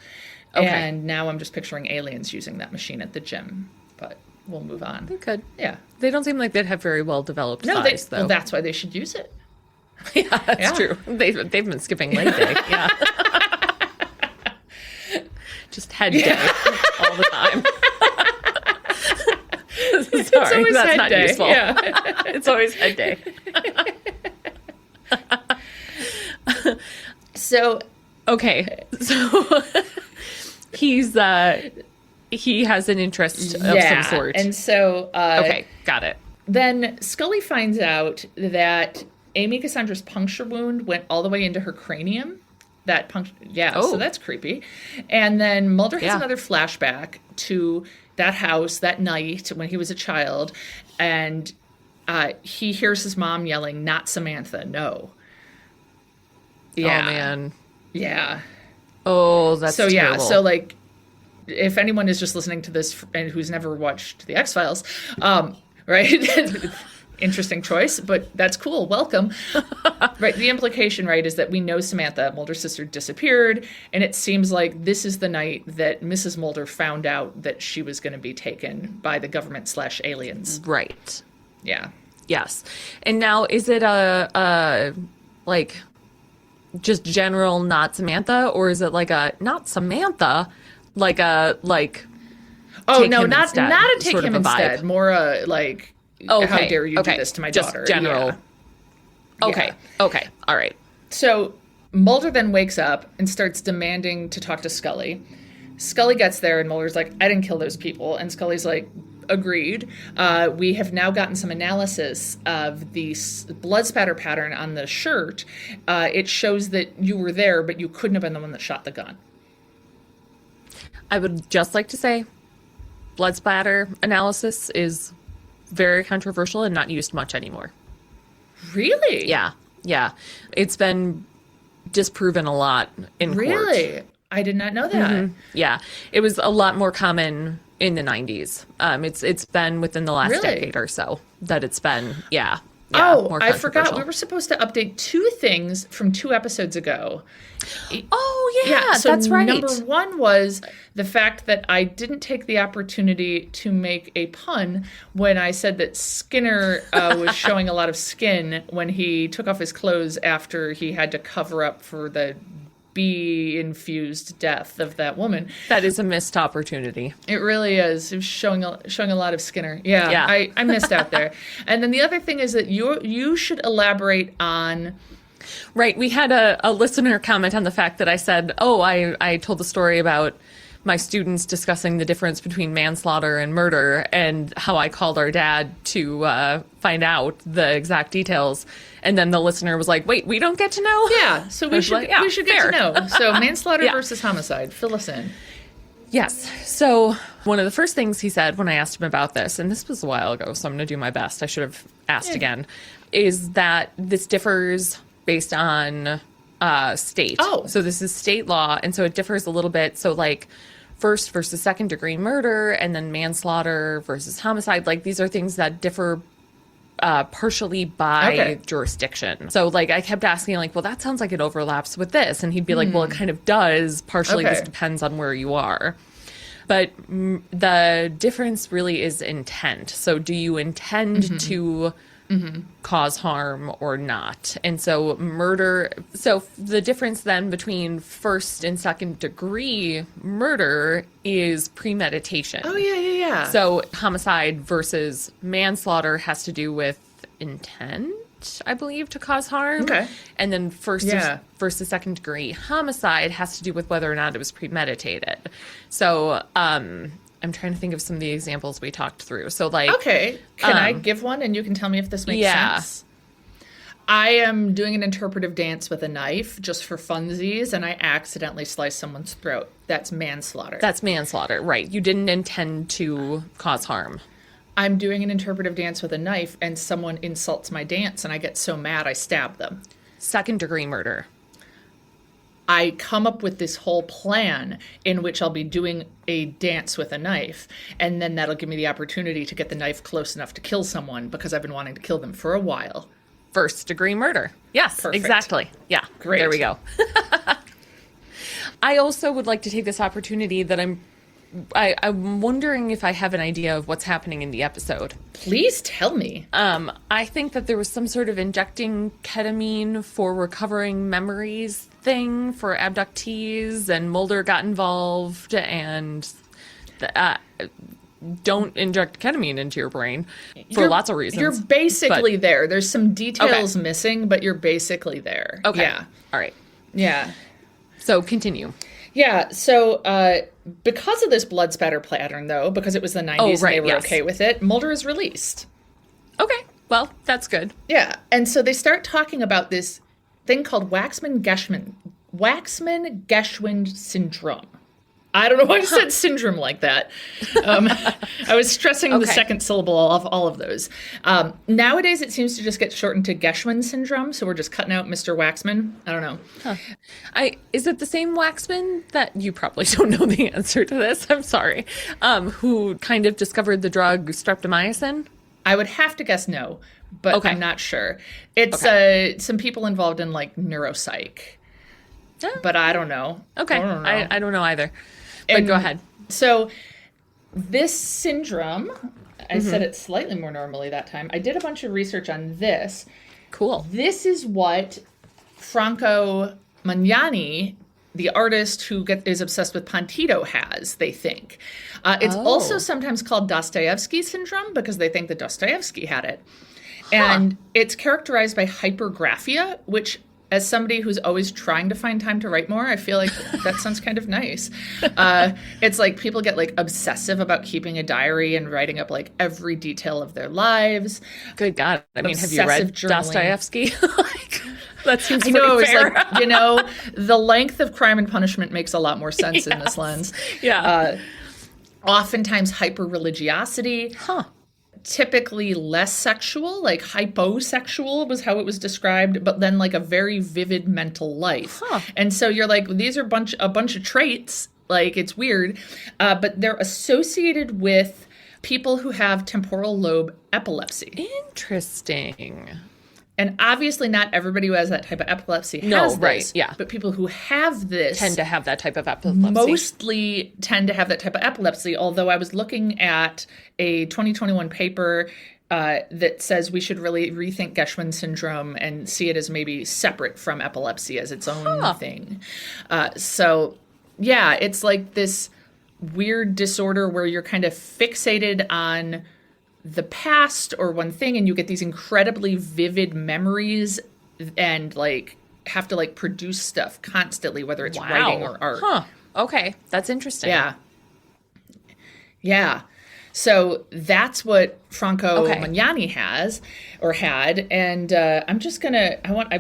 D: Okay.
C: And now I'm just picturing aliens using that machine at the gym. But we'll move on.
D: They could.
C: Yeah.
D: They don't seem like they'd have very well-developed
C: No,
D: thighs, though.
C: well, that's why they should use it.
D: Yeah, that's
C: Yeah.
D: true. They've been skipping leg day. Yeah. Just head day all the time. Sorry,
C: always
D: that's
C: head
D: not
C: day.
D: useful.
C: Yeah.
D: It's always head day.
C: So,
D: Okay, so he has an interest of some sort.
C: And so,
D: Okay, got it.
C: then Scully finds out that Amy Cassandra's puncture wound went all the way into her cranium. That puncture, so that's creepy. And then Mulder has another flashback to that house that night when he was a child, and he hears his mom yelling, "Not Samantha, no." Yeah.
D: Oh man.
C: Yeah.
D: Oh, that's
C: so
D: terrible.
C: so like, if anyone is just listening to this and who's never watched the X-Files, right? Interesting choice, but that's cool. Welcome. Right. The implication, right, is that we know Samantha, Mulder's sister, disappeared, and it seems like this is the night that Mrs. Mulder found out that she was going to be taken by the government/aliens.
D: Right.
C: Yeah.
D: Yes. And now, is it a like just general not Samantha, or is it like a not Samantha, like a like?
C: Oh
D: take
C: no,
D: him
C: not
D: instead,
C: a take
D: sort
C: him
D: of a vibe?
C: instead. More like.
D: Okay.
C: How dare you do
D: Okay.
C: this to my
D: Just
C: daughter?
D: general.
C: Yeah.
D: Okay.
C: Yeah.
D: Okay. All right.
C: So Mulder then wakes up and starts demanding to talk to Scully. Scully gets there and Mulder's like, I didn't kill those people. And Scully's like, agreed. We have now gotten some analysis of the blood spatter pattern on the shirt. It shows that you were there, but you couldn't have been the one that shot the gun.
D: I would just like to say blood splatter analysis is very controversial and not used much anymore.
C: Really?
D: Yeah. Yeah. It's been disproven a lot in court.
C: Really? I did not know that.
D: Mm-hmm. Yeah. It was a lot more common in the 90s. It's been within the last
C: Really?
D: decade or so that it's been, yeah,
C: Oh,
D: more
C: I forgot.
D: controversial.
C: We were supposed to update 2 things from 2 episodes ago.
D: Oh, yeah,
C: so
D: that's right.
C: Number 1 was the fact that I didn't take the opportunity to make a pun when I said that Skinner was showing a lot of skin when he took off his clothes after he had to cover up for the bee-infused death of that woman.
D: That is a missed opportunity.
C: It really is. It was showing a lot of Skinner. Yeah. I missed out there. And then the other thing is that you should elaborate on.
D: Right. We had a listener comment on the fact that I said, I told the story about my students discussing the difference between manslaughter and murder and how I called our dad to find out the exact details. And then the listener was like, wait, we don't get to know?
C: Yeah. So we should get to know. So manslaughter versus homicide. Fill us in.
D: Yes. So one of the first things he said when I asked him about this, and this was a while ago, so I'm going to do my best. I should have asked again, is that this differs based on state.
C: Oh.
D: So this is state law, and so it differs a little bit. So like first versus second degree murder, and then manslaughter versus homicide. Like these are things that differ partially by jurisdiction. So like I kept asking like, well, that sounds like it overlaps with this. And he'd be like, well, it kind of does. Partially this depends on where you are. But the difference really is intent. So do you intend to cause harm or not? And so murder, so the difference then between first and second degree murder is premeditation.
C: Oh, yeah.
D: So homicide versus manslaughter has to do with intent, I believe, to cause harm.
C: Okay.
D: And then first to second degree homicide has to do with whether or not it was premeditated. So I'm trying to think of some of the examples we talked through. So like,
C: okay, can I give one and you can tell me if this makes sense? I am doing an interpretive dance with a knife just for funsies, and I accidentally slice someone's throat. That's manslaughter.
D: That's manslaughter, right? You didn't intend to cause harm.
C: I'm doing an interpretive dance with a knife, and someone insults my dance, and I get so mad I stab them.
D: Second degree murder.
C: I come up with this whole plan in which I'll be doing a dance with a knife, and then that'll give me the opportunity to get the knife close enough to kill someone because I've been wanting to kill them for a while.
D: First degree murder. Yes,
C: Perfect.
D: Exactly. Yeah.
C: Great.
D: There we go. I also would like to take this opportunity that I'm wondering if I have an idea of what's happening in the episode.
C: Please tell me.
D: I think that there was some sort of injecting ketamine for recovering memories thing for abductees, and Mulder got involved, and don't inject ketamine into your brain for lots of reasons.
C: You're basically there. There's some details missing, but you're basically there.
D: Okay.
C: Yeah.
D: All right.
C: Yeah.
D: So continue.
C: Yeah, so because of this blood spatter pattern, though, because it was the 90s and they were okay with it, Mulder is released.
D: Okay, well, that's good.
C: Yeah, and so they start talking about this thing called Waxman-Geschwind syndrome. I don't know why I said syndrome like that. I was stressing the second syllable of all of those. Nowadays, it seems to just get shortened to Geschwin syndrome, so we're just cutting out Mr. Waxman. I don't know.
D: Is it the same Waxman that you probably don't know the answer to this? I'm sorry. Who kind of discovered the drug streptomycin?
C: I would have to guess no, but I'm not sure. It's some people involved in like neuropsych, but I don't know.
D: Okay, I don't know either. But go ahead.
C: So this syndrome, I said it slightly more normally that time. I did a bunch of research on this.
D: Cool.
C: This is what Franco Magnani, the artist who is obsessed with Pantito, has, they think. It's also sometimes called Dostoevsky syndrome because they think that Dostoevsky had it. And it's characterized by hypergraphia, which, as somebody who's always trying to find time to write more, I feel like that sounds kind of nice. It's like people get like obsessive about keeping a diary and writing up like every detail of their lives.
D: Good God. I mean, have you read Dostoevsky? That seems pretty fair.
C: Like, the length of Crime and Punishment makes a lot more sense in this lens.
D: Yeah.
C: Oftentimes hyper-religiosity. Typically less sexual, like hyposexual was how it was described, but then like a very vivid mental life. And so you're like, these are a bunch of traits, like it's weird, but they're associated with people who have temporal lobe epilepsy.
D: Interesting.
C: And obviously not everybody who has that type of epilepsy has this.
D: Right, yeah.
C: But people who have this
D: tend to have that type of epilepsy.
C: Mostly tend to have that type of epilepsy, although I was looking at a 2021 paper that says we should really rethink Geschwin syndrome and see it as maybe separate from epilepsy as its own thing. So, yeah, it's like this weird disorder where you're kind of fixated on the past or one thing, and you get these incredibly vivid memories and like have to like produce stuff constantly, whether it's writing or art.
D: Okay, that's interesting.
C: Yeah. So that's what Franco Magnani has or had. And I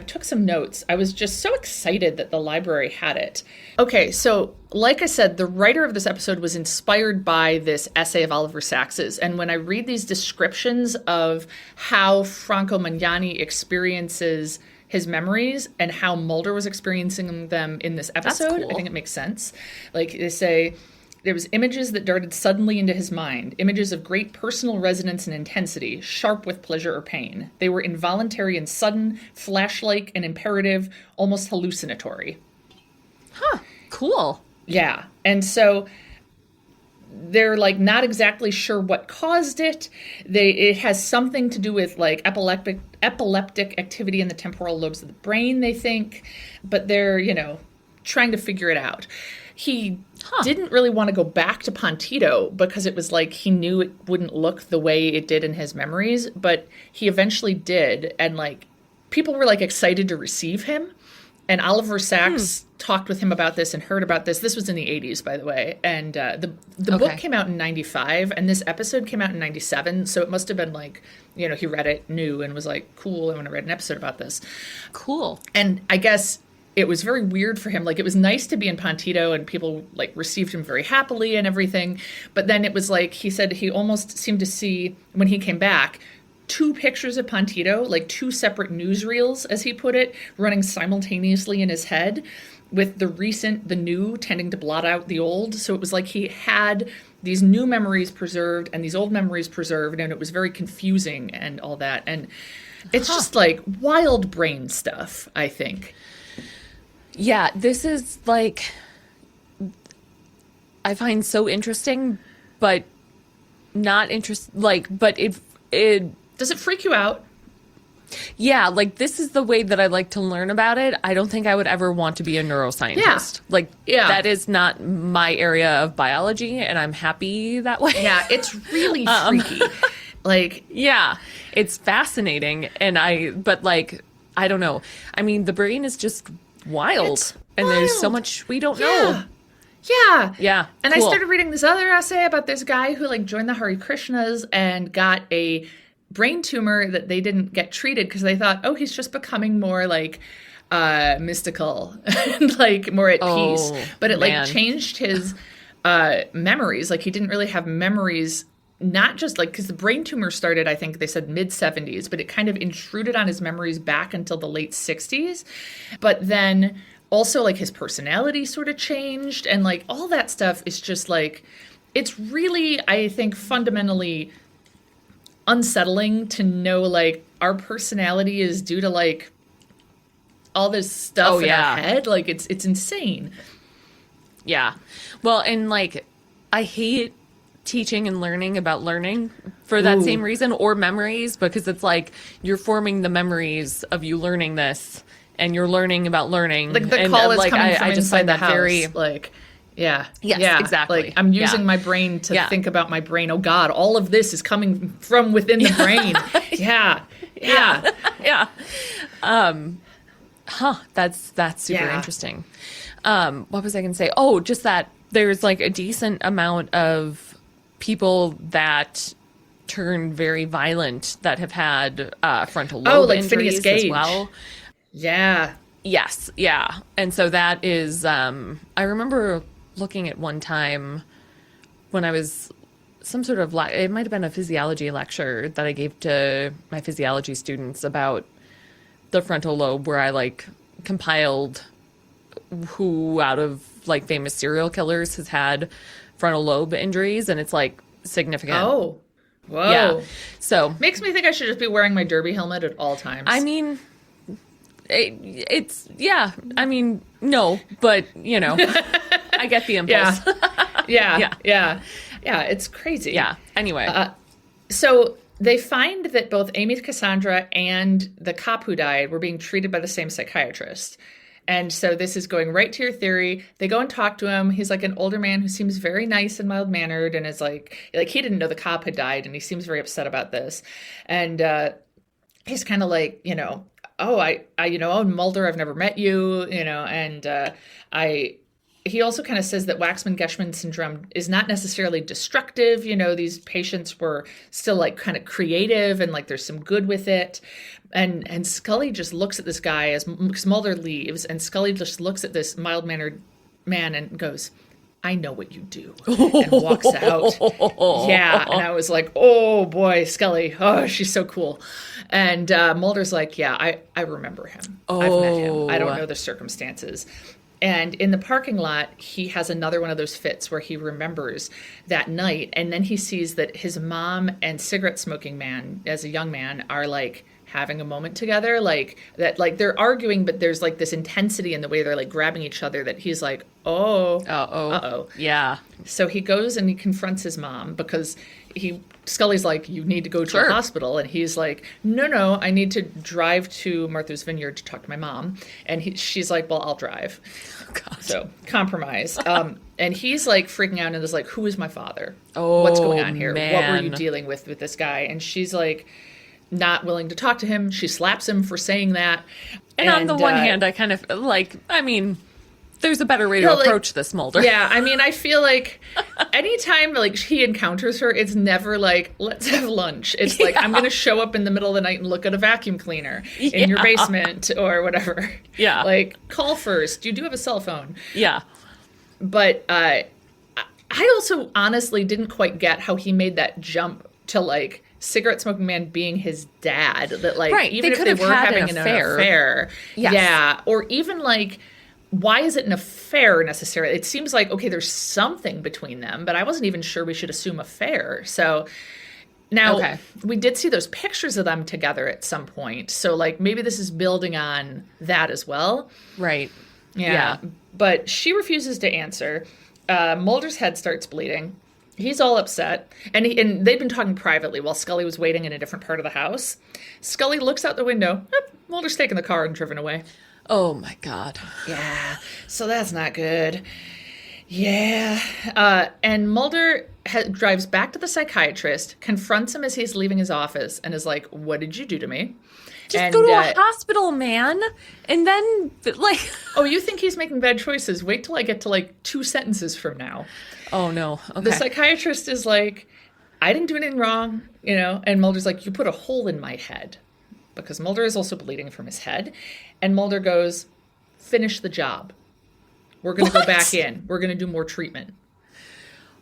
C: took some notes. I was just so excited that the library had it. Okay, so like I said, the writer of this episode was inspired by this essay of Oliver Sacks's. And when I read these descriptions of how Franco Magnani experiences his memories and how Mulder was experiencing them in this episode, I think it makes sense. Like they say, there was images that darted suddenly into his mind, images of great personal resonance and intensity, sharp with pleasure or pain. They were involuntary and sudden, flash-like and imperative, almost hallucinatory.
D: Cool.
C: Yeah. And so they're like not exactly sure what caused it. It has something to do with like epileptic activity in the temporal lobes of the brain, they think, but they're, trying to figure it out. He didn't really want to go back to Pantito because it was like he knew it wouldn't look the way it did in his memories, but he eventually did, and like people were like excited to receive him. And Oliver Sacks talked with him about this and heard about this. This was in the 80s, by the way. And the book came out in 95, and this episode came out in 97. So it must have been like, he read it, knew, and was like, cool, I want to write an episode about this.
D: Cool.
C: And I guess it was very weird for him. Like, it was nice to be in Pantito, and people like received him very happily and everything. But then it was like, he said he almost seemed to see, when he came back, 2 pictures of Pantito, like 2 separate newsreels, as he put it, running simultaneously in his head, with the new tending to blot out the old. So it was like he had these new memories preserved and these old memories preserved, and it was very confusing and all that. And it's just like wild brain stuff, I think.
D: Yeah, this is like, I find so interesting, but not but it
C: does it freak you out?
D: Yeah, like this is the way that I like to learn about it. I don't think I would ever want to be a neuroscientist. That is not my area of biology, and I'm happy that way.
C: Yeah, it's really freaky.
D: Yeah, it's fascinating, but I don't know. I mean, the brain is just wild, and there's so much we don't know.
C: Yeah. And
D: cool.
C: I started reading this other essay about this guy who joined the Hare Krishnas and got a brain tumor that they didn't get treated because they thought, he's just becoming more mystical and more at peace. But it changed his memories. Like he didn't really have memories, not just like, because the brain tumor started, I think they said mid-70s, but it kind of intruded on his memories back until the late 60s. But then also like his personality sort of changed, and like all that stuff is just like, it's really, I think, fundamentally unsettling to know like our personality is due to like all this stuff in our head. Like it's insane.
D: Yeah. Well, and like I hate teaching and learning about learning for that same reason, or memories, because it's like you're forming the memories of you learning this, and you're learning about learning.
C: Like the
D: and,
C: call is
D: like,
C: coming from
D: I just
C: inside
D: find
C: the
D: that
C: house.
D: very
C: Like, yeah.
D: Yes,
C: yeah.
D: exactly.
C: Like I'm using
D: Yeah.
C: my brain to
D: Yeah.
C: think about my brain. Oh God, all of this is coming from within the brain. Yeah. Yeah.
D: yeah. That's super
C: Yeah.
D: interesting. What was I going to say? Oh, just that there's like a decent amount of people that turn very violent that have had frontal lobe
C: like
D: injuries
C: Phineas Gage.
D: as well.
C: Yeah.
D: Yes, yeah. And so that is, I remember looking at one time when I was some sort of, it might have been a physiology lecture that I gave to my physiology students about the frontal lobe, where I like compiled who out of like famous serial killers has had frontal lobe injuries, and it's like significant.
C: Oh. Whoa.
D: Yeah. So,
C: Makes me think I should just be wearing my derby helmet at all times.
D: I mean, it's, yeah, I mean, no, but, you know, I get the impulse.
C: Yeah. Yeah. It's crazy.
D: Yeah. Anyway.
C: So they find that both Amy Cassandra and the cop who died were being treated by the same psychiatrist. And so this is going right to your theory. They go and talk to him. He's like an older man who seems very nice and mild-mannered, and is like he didn't know the cop had died, and he seems very upset about this. And he's kind of like, oh, Mulder, I've never met you, and he also kind of says that Waxman-Geschman syndrome is not necessarily destructive. These patients were still like kind of creative, and like there's some good with it. And Scully just looks at this guy because Mulder leaves, and Scully just looks at this mild-mannered man and goes, I know what you do, and walks out. Yeah, and I was like, oh boy, Scully, oh, she's so cool. And Mulder's like, yeah, I remember him. I've met him. I don't know the circumstances. And in the parking lot, he has another one of those fits where he remembers that night, and then he sees that his mom and cigarette smoking man, as a young man, are like having a moment together, like that, like they're arguing, but there's like this intensity in the way they're like grabbing each other that he's like, uh-oh.
D: Yeah.
C: So he goes and he confronts his mom because Scully's like, you need to go to a hospital. And he's like, no, I need to drive to Martha's Vineyard to talk to my mom. And she's like, well, I'll drive.
D: Oh, God.
C: So compromise. And he's like freaking out and is like, who is my father? What's going on here?
D: Man.
C: What were you dealing with this guy? And she's like, not willing to talk to him. She slaps him for saying that.
D: And on the one hand, I kind of like, I mean, there's a better way to approach this, Mulder.
C: Yeah, I mean, I feel like anytime like he encounters her, it's never like, let's have lunch. It's like, I'm going to show up in the middle of the night and look at a vacuum cleaner in your basement or whatever.
D: Yeah.
C: Like, call first. You do have a cell phone.
D: Yeah.
C: But I also honestly didn't quite get how he made that jump to like cigarette smoking man being his dad. That like,
D: right.
C: even
D: They
C: if they were
D: had
C: having an affair.
D: Yes.
C: Yeah. Or even like, why is it an affair necessarily? It seems like, okay, there's something between them, but I wasn't even sure we should assume affair. So now we did see those pictures of them together at some point. So like maybe this is building on that as well.
D: Right.
C: Yeah. But she refuses to answer. Mulder's head starts bleeding. He's all upset. And they've been talking privately while Scully was waiting in a different part of the house. Scully looks out the window. Mulder's taken the car and driven away.
D: Oh, my God.
C: Yeah, so that's not good. Yeah. And Mulder drives back to the psychiatrist, confronts him as he's leaving his office, and is like, what did you do to me?
D: Just go to a hospital, man. And then, like...
C: Oh, you think he's making bad choices? Wait till I get to, like, 2 sentences from now.
D: Oh, no. Okay.
C: The psychiatrist is like, I didn't do anything wrong, And Mulder's like, you put a hole in my head. Because Mulder is also bleeding from his head. And Mulder goes, finish the job. We're going to go back in. We're going to do more treatment.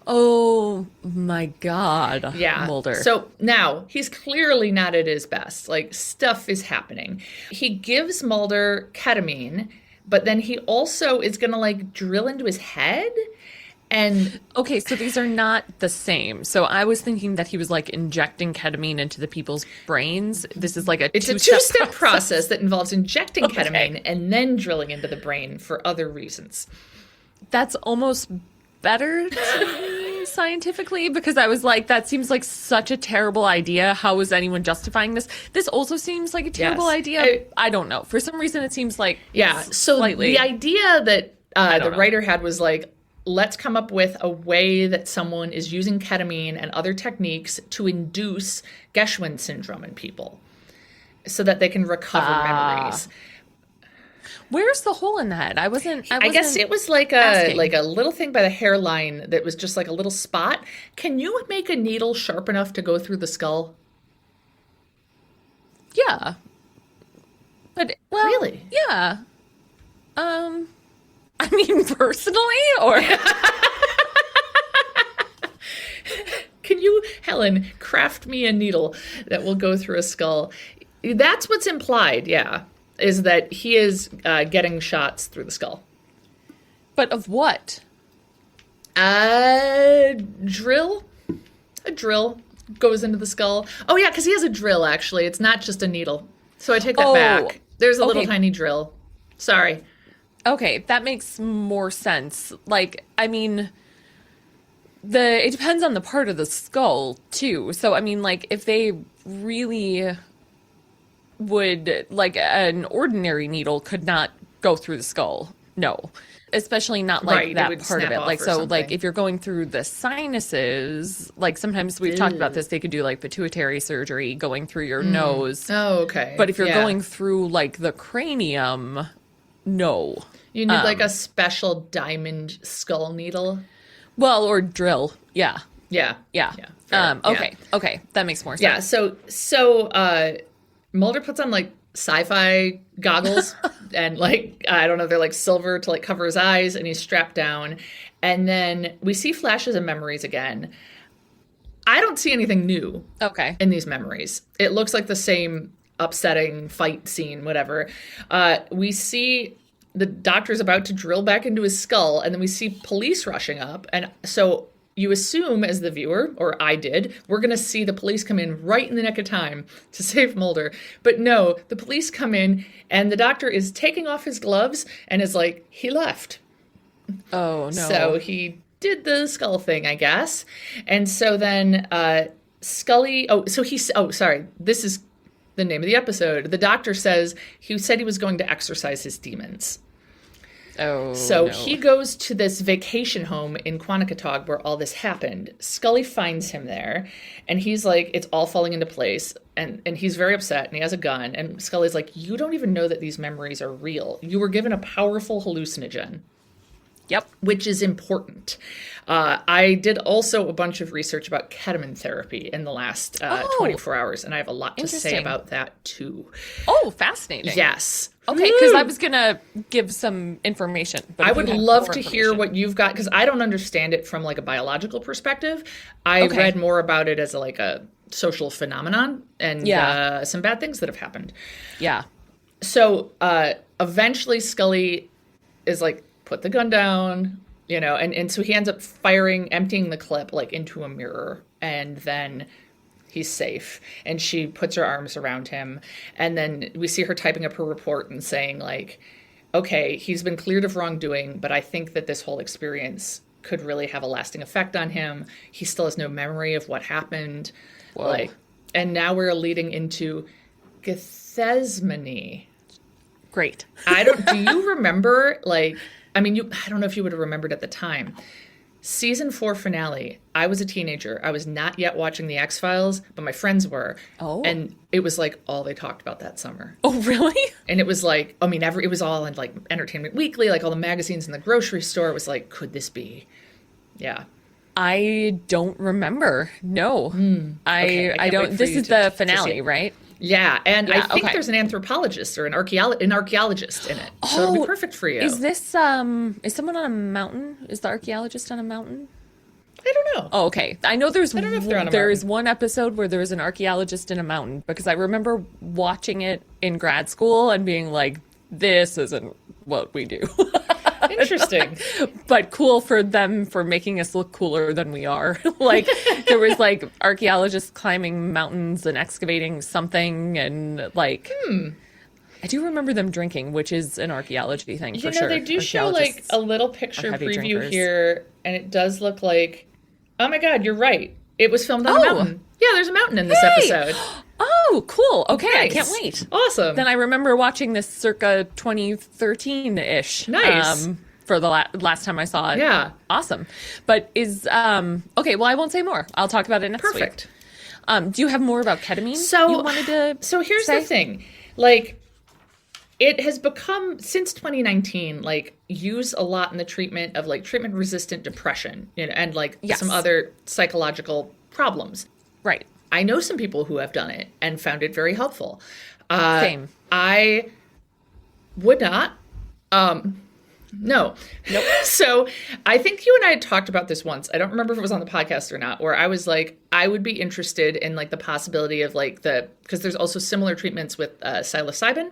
D: Oh my God.
C: Yeah.
D: Mulder.
C: So now he's clearly not at his best. Like, stuff is happening. He gives Mulder ketamine, but then he also is going to like drill into his head. And
D: okay, so these are not the same. So I was thinking that he was like injecting ketamine into the people's brains. This is like
C: it's a two-step process that involves injecting ketamine and then drilling into the brain for other reasons.
D: That's almost better to me scientifically, because I was like, that seems like such a terrible idea. How is anyone justifying this? This also seems like a terrible idea. I don't know. For some reason, it seems like
C: So
D: slightly.
C: The idea that the
D: know.
C: writer had was like, let's come up with a way that someone is using ketamine and other techniques to induce Geschwin syndrome in people so that they can recover memories.
D: Where's the hole in the head? I
C: guess it was like
D: asking.
C: a little thing by the hairline that was just like a little spot. Can you make a needle sharp enough to go through the skull?
D: Yeah. But well,
C: Really?
D: Yeah. I mean, personally, or
C: Can you, Helen, craft me a needle that will go through a skull? That's what's implied, yeah, is that he is getting shots through the skull.
D: but of what?
C: Drill? A drill goes into the skull. Oh, yeah, because he has a drill, actually. It's not just a needle. So I take that back. There's a little
D: okay.
C: tiny drill. Sorry.
D: Okay, that makes more sense. Like, I mean, it depends on the part of the skull too. So, I mean, like, if they really would, like, an ordinary needle could not go through the skull. No. Especially not like
C: Right,
D: that
C: would
D: part of
C: snap
D: it.
C: off
D: Like,
C: or
D: so, like,
C: something.
D: if you're going through the sinuses, like, sometimes we've talked about this, they could do, like, pituitary surgery going through your nose.
C: Oh, okay.
D: But if you're
C: Yeah.
D: going through, like, the cranium, no.
C: You need, like, a special diamond skull needle.
D: Well, or drill. Yeah.
C: Yeah.
D: Yeah.
C: fair.
D: Okay. Okay. That makes more sense.
C: Yeah, so Mulder puts on like sci-fi goggles and like I don't know, they're like silver to like cover his eyes, and he's strapped down. And then we see flashes of memories again. I don't see anything new
D: Okay.
C: in these memories. It looks like the same upsetting fight scene, whatever. We see the doctor's about to drill back into his skull, and then we see police rushing up. And so you assume, as the viewer, or I did, we're going to see the police come in right in the nick of time to save Mulder. But no, the police come in, and the doctor is taking off his gloves and is like, he left.
D: Oh, no.
C: So he did the skull thing, I guess. And so then Scully, sorry, this is the name of the episode. The doctor says he said he was going to exorcise his demons.
D: Oh,
C: So
D: no.
C: he goes to this vacation home in Quanakatog where all this happened. Scully finds him there, and he's like, it's all falling into place. And he's very upset, and he has a gun. And Scully's like, you don't even know that these memories are real. You were given a powerful hallucinogen.
D: Yep.
C: Which is important. I did also a bunch of research about ketamine therapy in the last 24 hours, and I have a lot to say
D: Interesting.
C: about that too.
D: Oh, fascinating.
C: Yes.
D: Okay, because I was going to give some information. But
C: I
D: if
C: would
D: you have
C: love
D: more
C: to hear
D: information-
C: what you've got, because I don't understand it from like a biological perspective. I
D: Okay.
C: read more about it as like a social phenomenon and some bad things that have happened.
D: Yeah.
C: So eventually Scully is like, put the gun down, you know, and so he ends up emptying the clip like into a mirror, and then he's safe. And she puts her arms around him, and then we see her typing up her report and saying like, okay, he's been cleared of wrongdoing, but I think that this whole experience could really have a lasting effect on him. He still has no memory of what happened.
D: Whoa.
C: Like, and now we're leading into Gethsemane.
D: Great.
C: Do you remember, like, I mean, I don't know if you would have remembered at the time. Season 4 finale, I was a teenager. I was not yet watching The X-Files, but my friends were.
D: Oh.
C: And it was like all they talked about that summer.
D: Oh, really?
C: And it was like, I mean, it was all in like Entertainment Weekly, like all the magazines in the grocery store. It was like, could this be? Yeah.
D: I don't remember. No.
C: Okay, I
D: I
C: can't
D: don't.
C: wait for
D: This
C: you
D: is
C: to
D: the
C: see
D: finale,
C: it.
D: right?
C: Yeah, and I
D: Yeah,
C: think
D: okay.
C: there's an anthropologist or an archaeologist in it. So it'll be perfect for you.
D: Is this is someone on a mountain? Is the archaeologist on a mountain?
C: I don't know.
D: Oh, okay. I know
C: don't know if they're on a
D: there
C: mountain.
D: is one episode where there was an archaeologist in a mountain, because I remember watching it in grad school and being like, this isn't what we do.
C: Interesting.
D: But cool for them for making us look cooler than we are. Like, there was like archaeologists climbing mountains and excavating something, and like I do remember them drinking, which is an archaeology thing for sure.
C: They do show like a little picture
D: heavy
C: preview
D: drinkers.
C: here, and it does look like, oh my God, you're right. It was filmed on a mountain. Yeah, there's a mountain in this episode.
D: Oh, cool. Okay, I
C: Nice.
D: can't wait.
C: Awesome.
D: Then I remember watching this circa 2013-ish.
C: Nice.
D: For the last time I saw it.
C: Yeah.
D: Awesome. But is, okay, well, I won't say more. I'll talk about it next
C: Perfect.
D: week. Do you have more about ketamine
C: So,
D: you wanted to
C: so here's
D: say?
C: the thing. Like, it has become, since 2019, like, used a lot in the treatment of, like, treatment-resistant depression, you know, and, like,
D: Yes.
C: some other psychological problems.
D: Right.
C: I know some people who have done it and found it very helpful.
D: Same.
C: I would not. No. Nope. So I think you and I had talked about this once. I don't remember if it was on the podcast or not, where I was like, I would be interested in like the possibility of like because there's also similar treatments with psilocybin.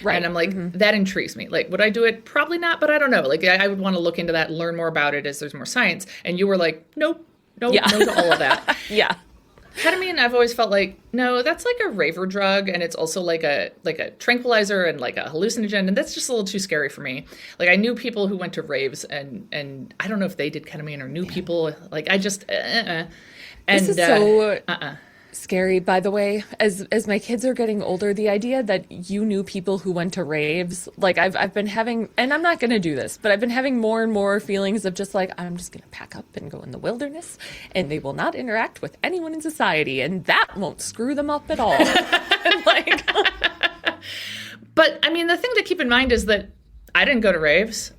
D: Right.
C: And I'm like, that intrigues me. Like, would I do it? Probably not, but I don't know. Like, I would want to look into that and learn more about it as there's more science. And you were like, nope, no
D: Yeah.
C: to all of that.
D: Yeah.
C: Ketamine, I've always felt like, no, that's like a raver drug, and it's also like a tranquilizer and like a hallucinogen, and that's just a little too scary for me. Like, I knew people who went to raves, and I don't know if they did ketamine or knew people. Like, I just, And,
D: This is so scary, by the way. As my kids are getting older, the idea that you knew people who went to raves, like I've been having, and I'm not going to do this, but I've been having more and more feelings of just like, I'm just going to pack up and go in the wilderness, and they will not interact with anyone in society, and that won't screw them up at all. Like,
C: But I mean, the thing to keep in mind is that I didn't go to raves.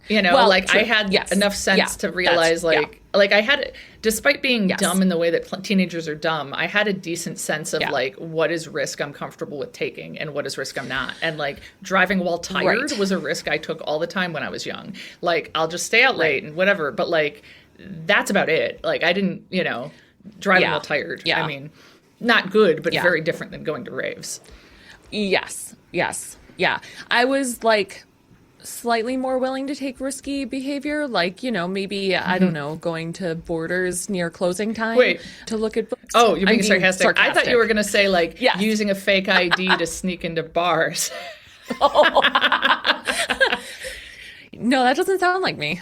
C: You know,
D: Well,
C: like
D: true.
C: I had
D: Yes.
C: enough sense
D: Yeah.
C: to realize, like I had, despite being
D: Yes.
C: dumb in the way that teenagers are dumb, I had a decent sense of
D: Yeah.
C: like what is risk I'm comfortable with taking and what is risk I'm not. And like driving while tired
D: Right.
C: was a risk I took all the time when I was young. Like I'll just stay out late and whatever, but like that's about it. Like I didn't, you know, driving
D: Yeah.
C: while tired.
D: Yeah.
C: I mean, not good, but
D: Yeah.
C: very different than going to raves.
D: yes, yeah. I was like slightly more willing to take risky behavior, like, you know, maybe, I don't know, going to Borders near closing time
C: Wait.
D: to look at books.
C: Oh, you're
D: I'm
C: being sarcastic. I thought you were going to say like
D: Yes.
C: using a fake ID to sneak into bars.
D: No, that doesn't sound like me.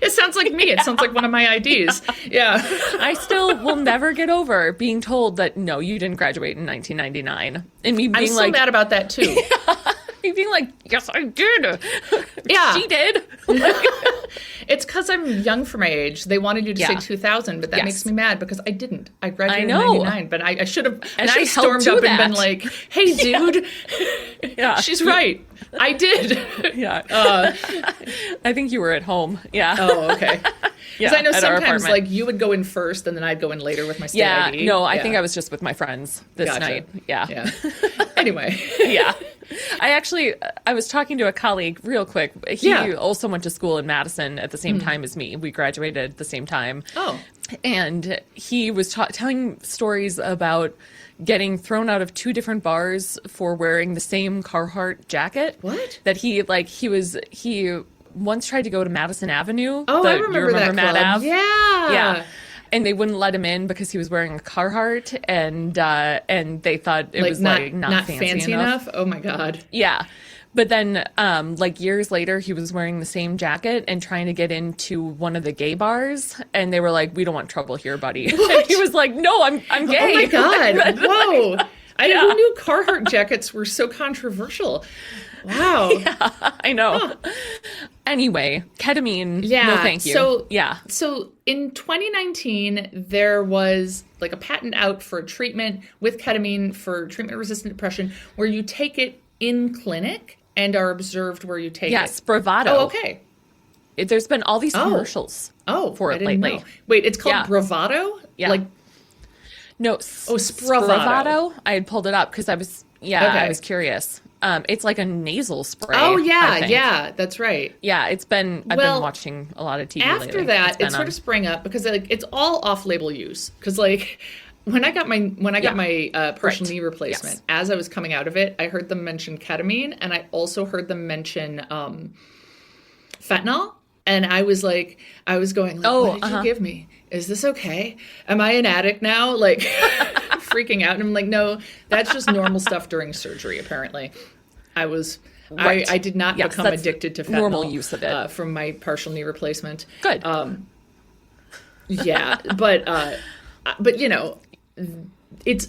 C: It sounds like me. It sounds like one of my IDs. Yeah.
D: I still will never get over being told that, no, you didn't graduate in 1999. And me
C: I'm
D: being
C: so
D: like,
C: mad about that too.
D: me being like, yes, I did.
C: Yeah.
D: She did.
C: It's because I'm young for my age. They wanted you to say
D: Yeah.
C: 2000, but that
D: Yes.
C: makes me mad because I didn't. I graduated
D: I
C: in
D: know.
C: 99, but I should have
D: And I helped
C: stormed
D: do
C: up and been
D: that.
C: like, hey, dude,
D: Yeah.
C: she's right. I did.
D: Yeah. I think you were at home. Yeah.
C: Oh, okay. Because
D: Yeah,
C: I know
D: at our
C: sometimes
D: apartment.
C: like you would go in first and then I'd go in later with my state
D: Yeah.
C: ID.
D: No, I
C: Yeah.
D: think I was just with my friends this
C: Gotcha.
D: night. Yeah.
C: Yeah. Anyway.
D: Yeah. I was talking to a colleague real quick. He
C: Yeah.
D: also went to school in Madison at the same time as me. We graduated at the same time.
C: Oh.
D: And he was telling stories about getting thrown out of two different bars for wearing the same Carhartt jacket.
C: What?
D: That he once tried to go to Madison Avenue.
C: Oh, I remember that
D: Mad
C: club.
D: Ave?
C: Yeah.
D: Yeah. And they wouldn't let him in because he was wearing a Carhartt, and they thought it was like not fancy enough.
C: Oh my God.
D: Yeah. But then, like years later, he was wearing the same jacket and trying to get into one of the gay bars, and they were like, "We don't want trouble here, buddy." And he was like, "No, I'm gay."
C: Oh my God. Whoa.
D: Yeah.
C: Who knew Carhartt jackets were so controversial? Wow.
D: I know. Anyway, ketamine.
C: Yeah.
D: No, thank you.
C: So
D: yeah.
C: So in 2019, there was like a patent out for a treatment with ketamine for treatment-resistant depression, where you take it in clinic and are observed where you take
D: Yes,
C: it.
D: Bravado.
C: Oh, okay.
D: There's been all these commercials.
C: For
D: it
C: I didn't
D: lately.
C: know. Wait, it's called
D: Yeah.
C: Bravado?
D: Yeah.
C: Like
D: No,
C: Spravato.
D: I had pulled it up because I was Yeah,
C: Okay.
D: I was curious. It's like a nasal spray.
C: Oh,
D: I
C: yeah,
D: think.
C: yeah, that's right.
D: Yeah, I've been watching a lot of TV
C: After
D: lately.
C: that,
D: It's
C: it sort of sprang up because like it's all off-label use. Because like when I got my partial knee replacement,
D: Yes.
C: as I was coming out of it, I heard them mention ketamine, and I also heard them mention fentanyl. And I was going, what did you give me? Is this okay? Am I an addict now? Like freaking out. And I'm like, no, that's just normal stuff during surgery, apparently.
D: Right.
C: I did not become
D: that's
C: addicted to fentanyl
D: normal use of it.
C: from my partial knee replacement.
D: Good.
C: Yeah, but you know,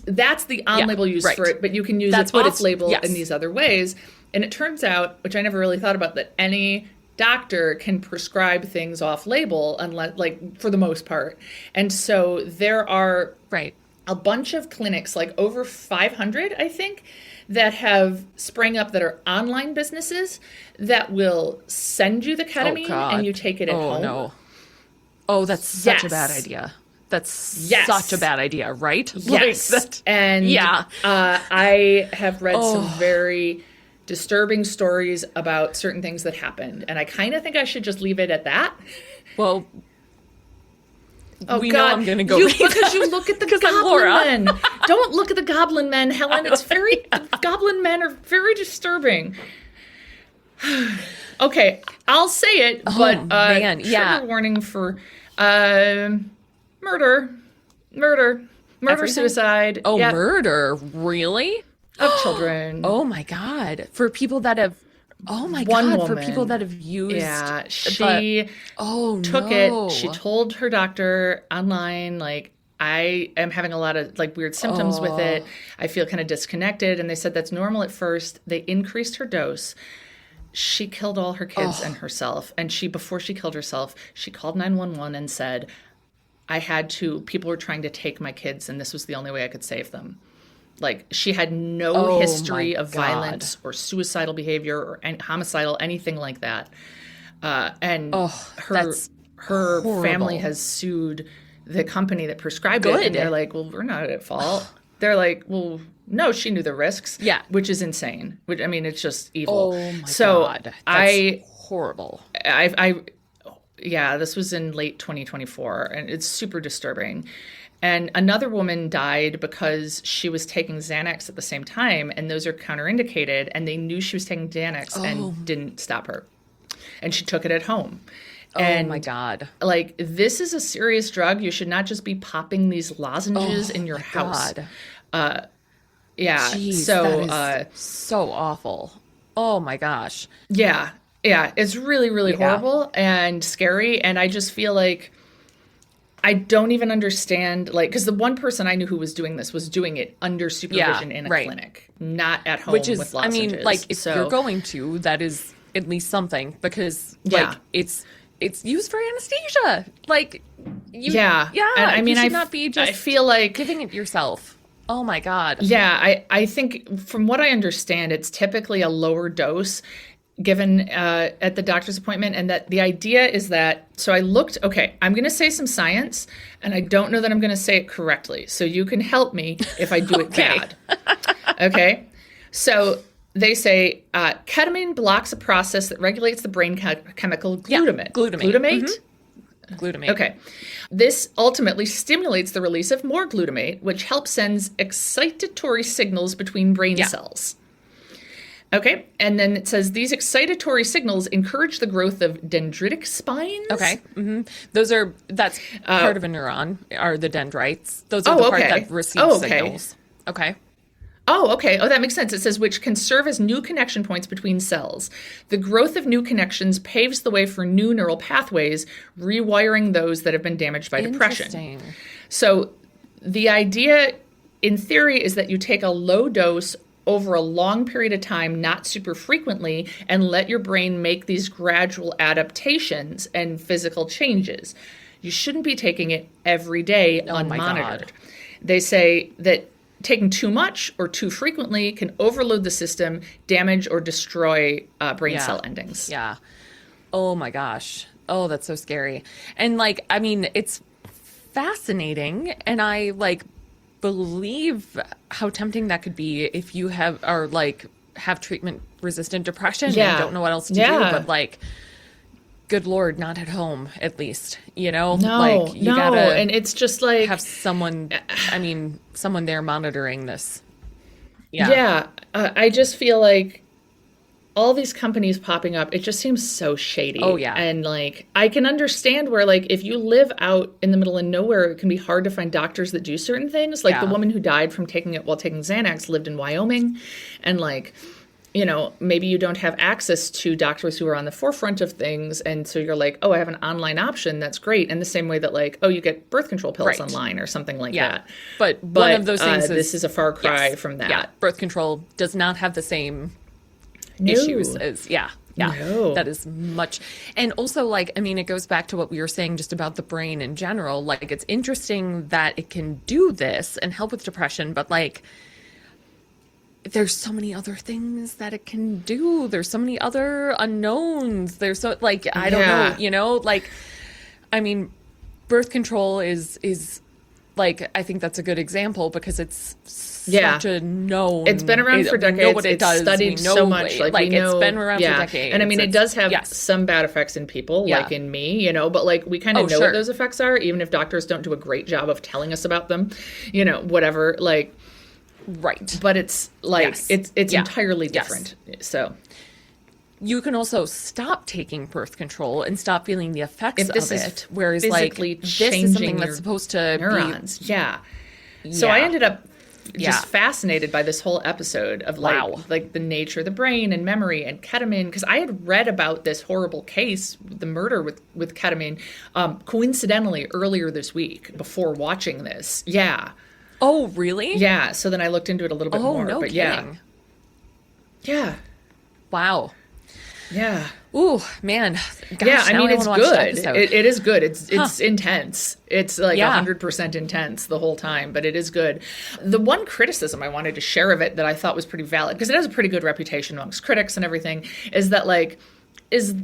C: that's the on-label use
D: right.
C: for it, but you can use
D: That's
C: it
D: what it's-
C: off-label
D: yes.
C: in these other ways. And it turns out, which I never really thought about, that any doctor can prescribe things off-label, unless, like, for the most part. And so there are
D: right.
C: a bunch of clinics, like over 500, I think, that have sprang up that are online businesses that will send you the ketamine
D: God.
C: and you take it at home.
D: No. Oh, that's such a
C: Yes.
D: bad idea. That's
C: Yes.
D: such a bad idea, right?
C: Yes.
D: Like that,
C: And
D: yeah.
C: I have read some
D: Oh.
C: very disturbing stories about certain things that happened. And I kind of think I should just leave it at that.
D: Well,
C: Oh,
D: we
C: God.
D: know I'm going to go
C: You,
D: read
C: because you look at the
D: 'Cause I'm
C: goblin
D: Laura.
C: men. Don't look at the goblin men, Helen. It's very, the goblin men are very disturbing. Okay, I'll say it, but
D: man, yeah.
C: trigger warning for murder,
D: Everything?
C: suicide.
D: Oh,
C: Yep,
D: murder? Really?
C: of children.
D: Oh my God! For people that have, oh my
C: One
D: God! For
C: woman.
D: people that have used,
C: Yeah,
D: the-
C: she took
D: no.
C: it. She told her doctor online, like, I am having a lot of like weird symptoms with it. I feel kind of disconnected. And they said that's normal at first. They increased her dose. She killed all her kids and herself. And before she killed herself, she called 911 and said, people were trying to take my kids and this was the only way I could save them. Like, she had no
D: Oh,
C: history
D: my
C: of
D: God.
C: violence or suicidal behavior or homicidal, anything like that. And
D: that's
C: her
D: horrible.
C: family has sued the company that prescribed it. And
D: Good.
C: they're like, well, we're not at fault. They're like, well, no, she knew the risks.
D: Yeah.
C: Which is insane. Which, I mean, it's just evil.
D: Oh my
C: so
D: God! That's
C: I
D: horrible.
C: yeah, this was in late 2024, and it's super disturbing. And another woman died because she was taking Xanax at the same time, and those are counterindicated, and they knew she was taking Xanax and didn't stop her. And she took it at home.
D: Oh my God!
C: Like, this is a serious drug. You should not just be popping these lozenges in your house.
D: God.
C: Yeah.
D: Jeez,
C: so,
D: that is so awful. Oh my gosh.
C: yeah, it's really, really horrible and scary. And I just feel like I don't even understand, like, because the one person I knew who was doing this was doing it under supervision in a clinic, not at home
D: Which is,
C: with
D: I
C: lozenges.
D: mean, like, if you're going to, that is at least something, because like it's used for anesthesia. Like, and
C: I mean,
D: you should not be just
C: I feel like
D: giving it yourself. Oh my God.
C: Yeah, I think from what I understand, it's typically a lower dose given at the doctor's appointment. And that the idea is that, so I looked, okay, I'm going to say some science, and I don't know that I'm going to say it correctly. So you can help me if I do it bad. Okay. So they say ketamine blocks a process that regulates the brain chemical glutamate.
D: Glutamate. Glutamate.
C: Okay. This ultimately stimulates the release of more glutamate, which helps sends excitatory signals between brain cells. Okay. And then it says these excitatory signals encourage the growth of dendritic spines.
D: Okay. That's part of a neuron, are the dendrites. Those are the part that receives signals. Okay.
C: Oh, okay. Oh, that makes sense. It says, which can serve as new connection points between cells. The growth of new connections paves the way for new neural pathways, rewiring those that have been damaged by depression.
D: Interesting.
C: So the idea, in theory, is that you take a low dose over a long period of time, not super frequently, and let your brain make these gradual adaptations and physical changes. You shouldn't be taking it every day unmonitored.
D: my God.
C: They say that taking too much or too frequently can overload the system, damage or destroy brain cell endings.
D: Yeah. Oh my gosh. Oh, that's so scary. And like, I mean, it's fascinating. And I like, believe how tempting that could be if you have treatment resistant depression and don't know what else to do, but like, good Lord, not at home, at least,
C: No,
D: like you gotta,
C: and it's just like
D: have someone there monitoring this.
C: I just feel like all these companies popping up, it just seems so shady.
D: Oh, yeah.
C: And like, I can understand where like, if you live out in the middle of nowhere, it can be hard to find doctors that do certain things. Like the woman who died from taking it while taking Xanax lived in Wyoming. And like, maybe you don't have access to doctors who are on the forefront of things. And so you're like, oh, I have an online option. That's great. In the same way that like, oh, you get birth control pills online or something like that.
D: But one of those things
C: this is a far cry from that.
D: Yeah. Birth control does not have the same issues as,
C: No.
D: that is much. And also, like, I mean, it goes back to what we were saying just about the brain in general. Like, it's interesting that it can do this and help with depression, but like, there's so many other things that it can do. There's so many other unknowns. There's so, like, I don't know, like, I mean, birth control is like, I think that's a good example because it's such a known.
C: It's been around for decades.
D: We know what it does.
C: Studied so much. Like we know,
D: it's been around for decades.
C: And I mean, it does have some bad effects in people, like in me, but like we kind of know what those effects are, even if doctors don't do a great job of telling us about them, whatever, like.
D: Right.
C: But it's like, it's entirely different. So.
D: You can also stop taking birth control and stop feeling the effects of it. Whereas, like, this is something that's supposed to
C: neurons. So I ended up just fascinated by this whole episode of like the nature of the brain and memory and ketamine, because I had read about this horrible case, the murder with ketamine, coincidentally earlier this week before watching this. Yeah.
D: Oh, really?
C: Yeah. So then I looked into it a little bit more.
D: No
C: but
D: kidding.
C: Yeah.
D: Wow.
C: Yeah.
D: Ooh, man. Gosh,
C: yeah, I mean, it's good. It is good. It's intense. It's like 100% intense the whole time, but it is good. The one criticism I wanted to share of it that I thought was pretty valid, because it has a pretty good reputation amongst critics and everything, is that like, does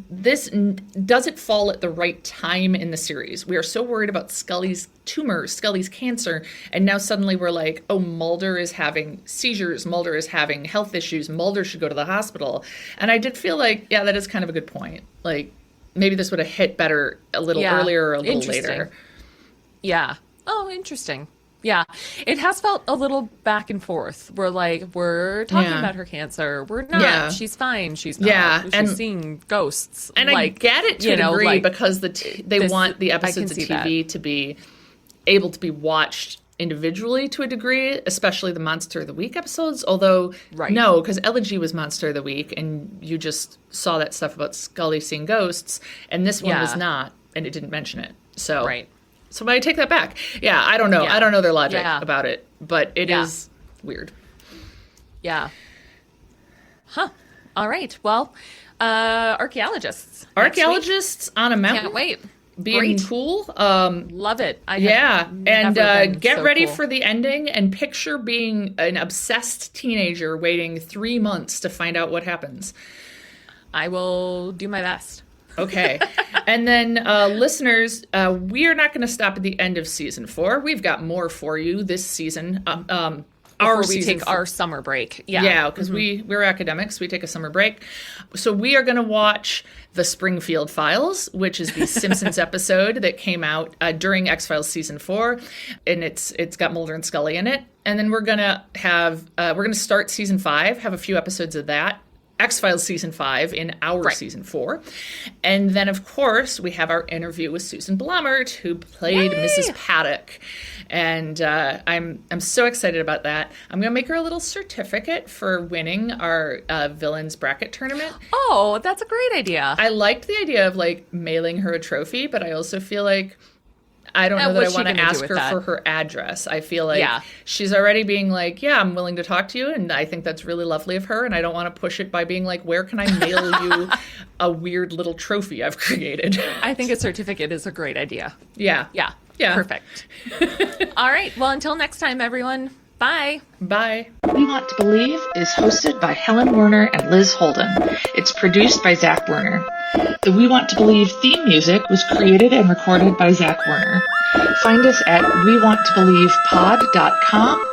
C: it fall at the right time in the series? We are so worried about Scully's tumor, Scully's cancer, and now suddenly we're like, oh, Mulder is having seizures, Mulder is having health issues, Mulder should go to the hospital. And I did feel like, that is kind of a good point. Like, maybe this would have hit better a little earlier or a little later.
D: Yeah. Oh, interesting. Yeah, it has felt a little back and forth. We're talking about her cancer. We're not. Yeah. She's fine. She's not.
C: Yeah,
D: she's seeing ghosts.
C: And I get it to a degree because they want the episodes of TV to be able to be watched individually to a degree, especially the Monster of the Week episodes. Although, no, because Elegy was Monster of the Week, and you just saw that stuff about Scully seeing ghosts, and this one was not, and it didn't mention it. So. Right. So I take that back. Yeah, I don't know. I don't know their logic about it, but it is weird. Yeah.
D: Huh. All right. Well, archaeologists.
C: Archaeologists on a mountain.
D: Can't wait.
C: Being cool.
D: Love it.
C: And get ready for the ending and picture being an obsessed teenager waiting 3 months to find out what happens.
D: I will do my best.
C: Okay. And then, listeners, we are not going to stop at the end of season 4. We've got more for you this season.
D: Before we take our summer break.
C: Yeah, because we're academics. We take a summer break. So we are going to watch The Springfield Files, which is the Simpsons episode that came out during X-Files season 4. And it's got Mulder and Scully in it. And then we're going to start season 5, have a few episodes of that. X-Files season 5 in our season 4. And then, of course, we have our interview with Susan Blomert, who played Mrs. Paddock. And I'm so excited about that. I'm going to make her a little certificate for winning our Villains Bracket Tournament.
D: Oh, that's a great idea.
C: I liked the idea of, like, mailing her a trophy, but I also feel like I don't know that I want to ask her for her address. I feel like she's already being like, I'm willing to talk to you, and I think that's really lovely of her, and I don't want to push it by being like, where can I mail you a weird little trophy I've created?
D: I think a certificate is a great idea.
C: Yeah.
D: Perfect. All right. Well, until next time, everyone. Bye.
C: Bye.
B: We Want to Believe is hosted by Helen Werner and Liz Holden. It's produced by Zach Werner. The We Want to Believe theme music was created and recorded by Zach Werner. Find us at wewanttoBelievePod.com,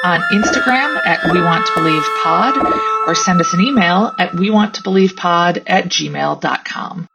B: on Instagram at wewanttoBelievePod, or send us an email at wewanttoBelievePod@gmail.com.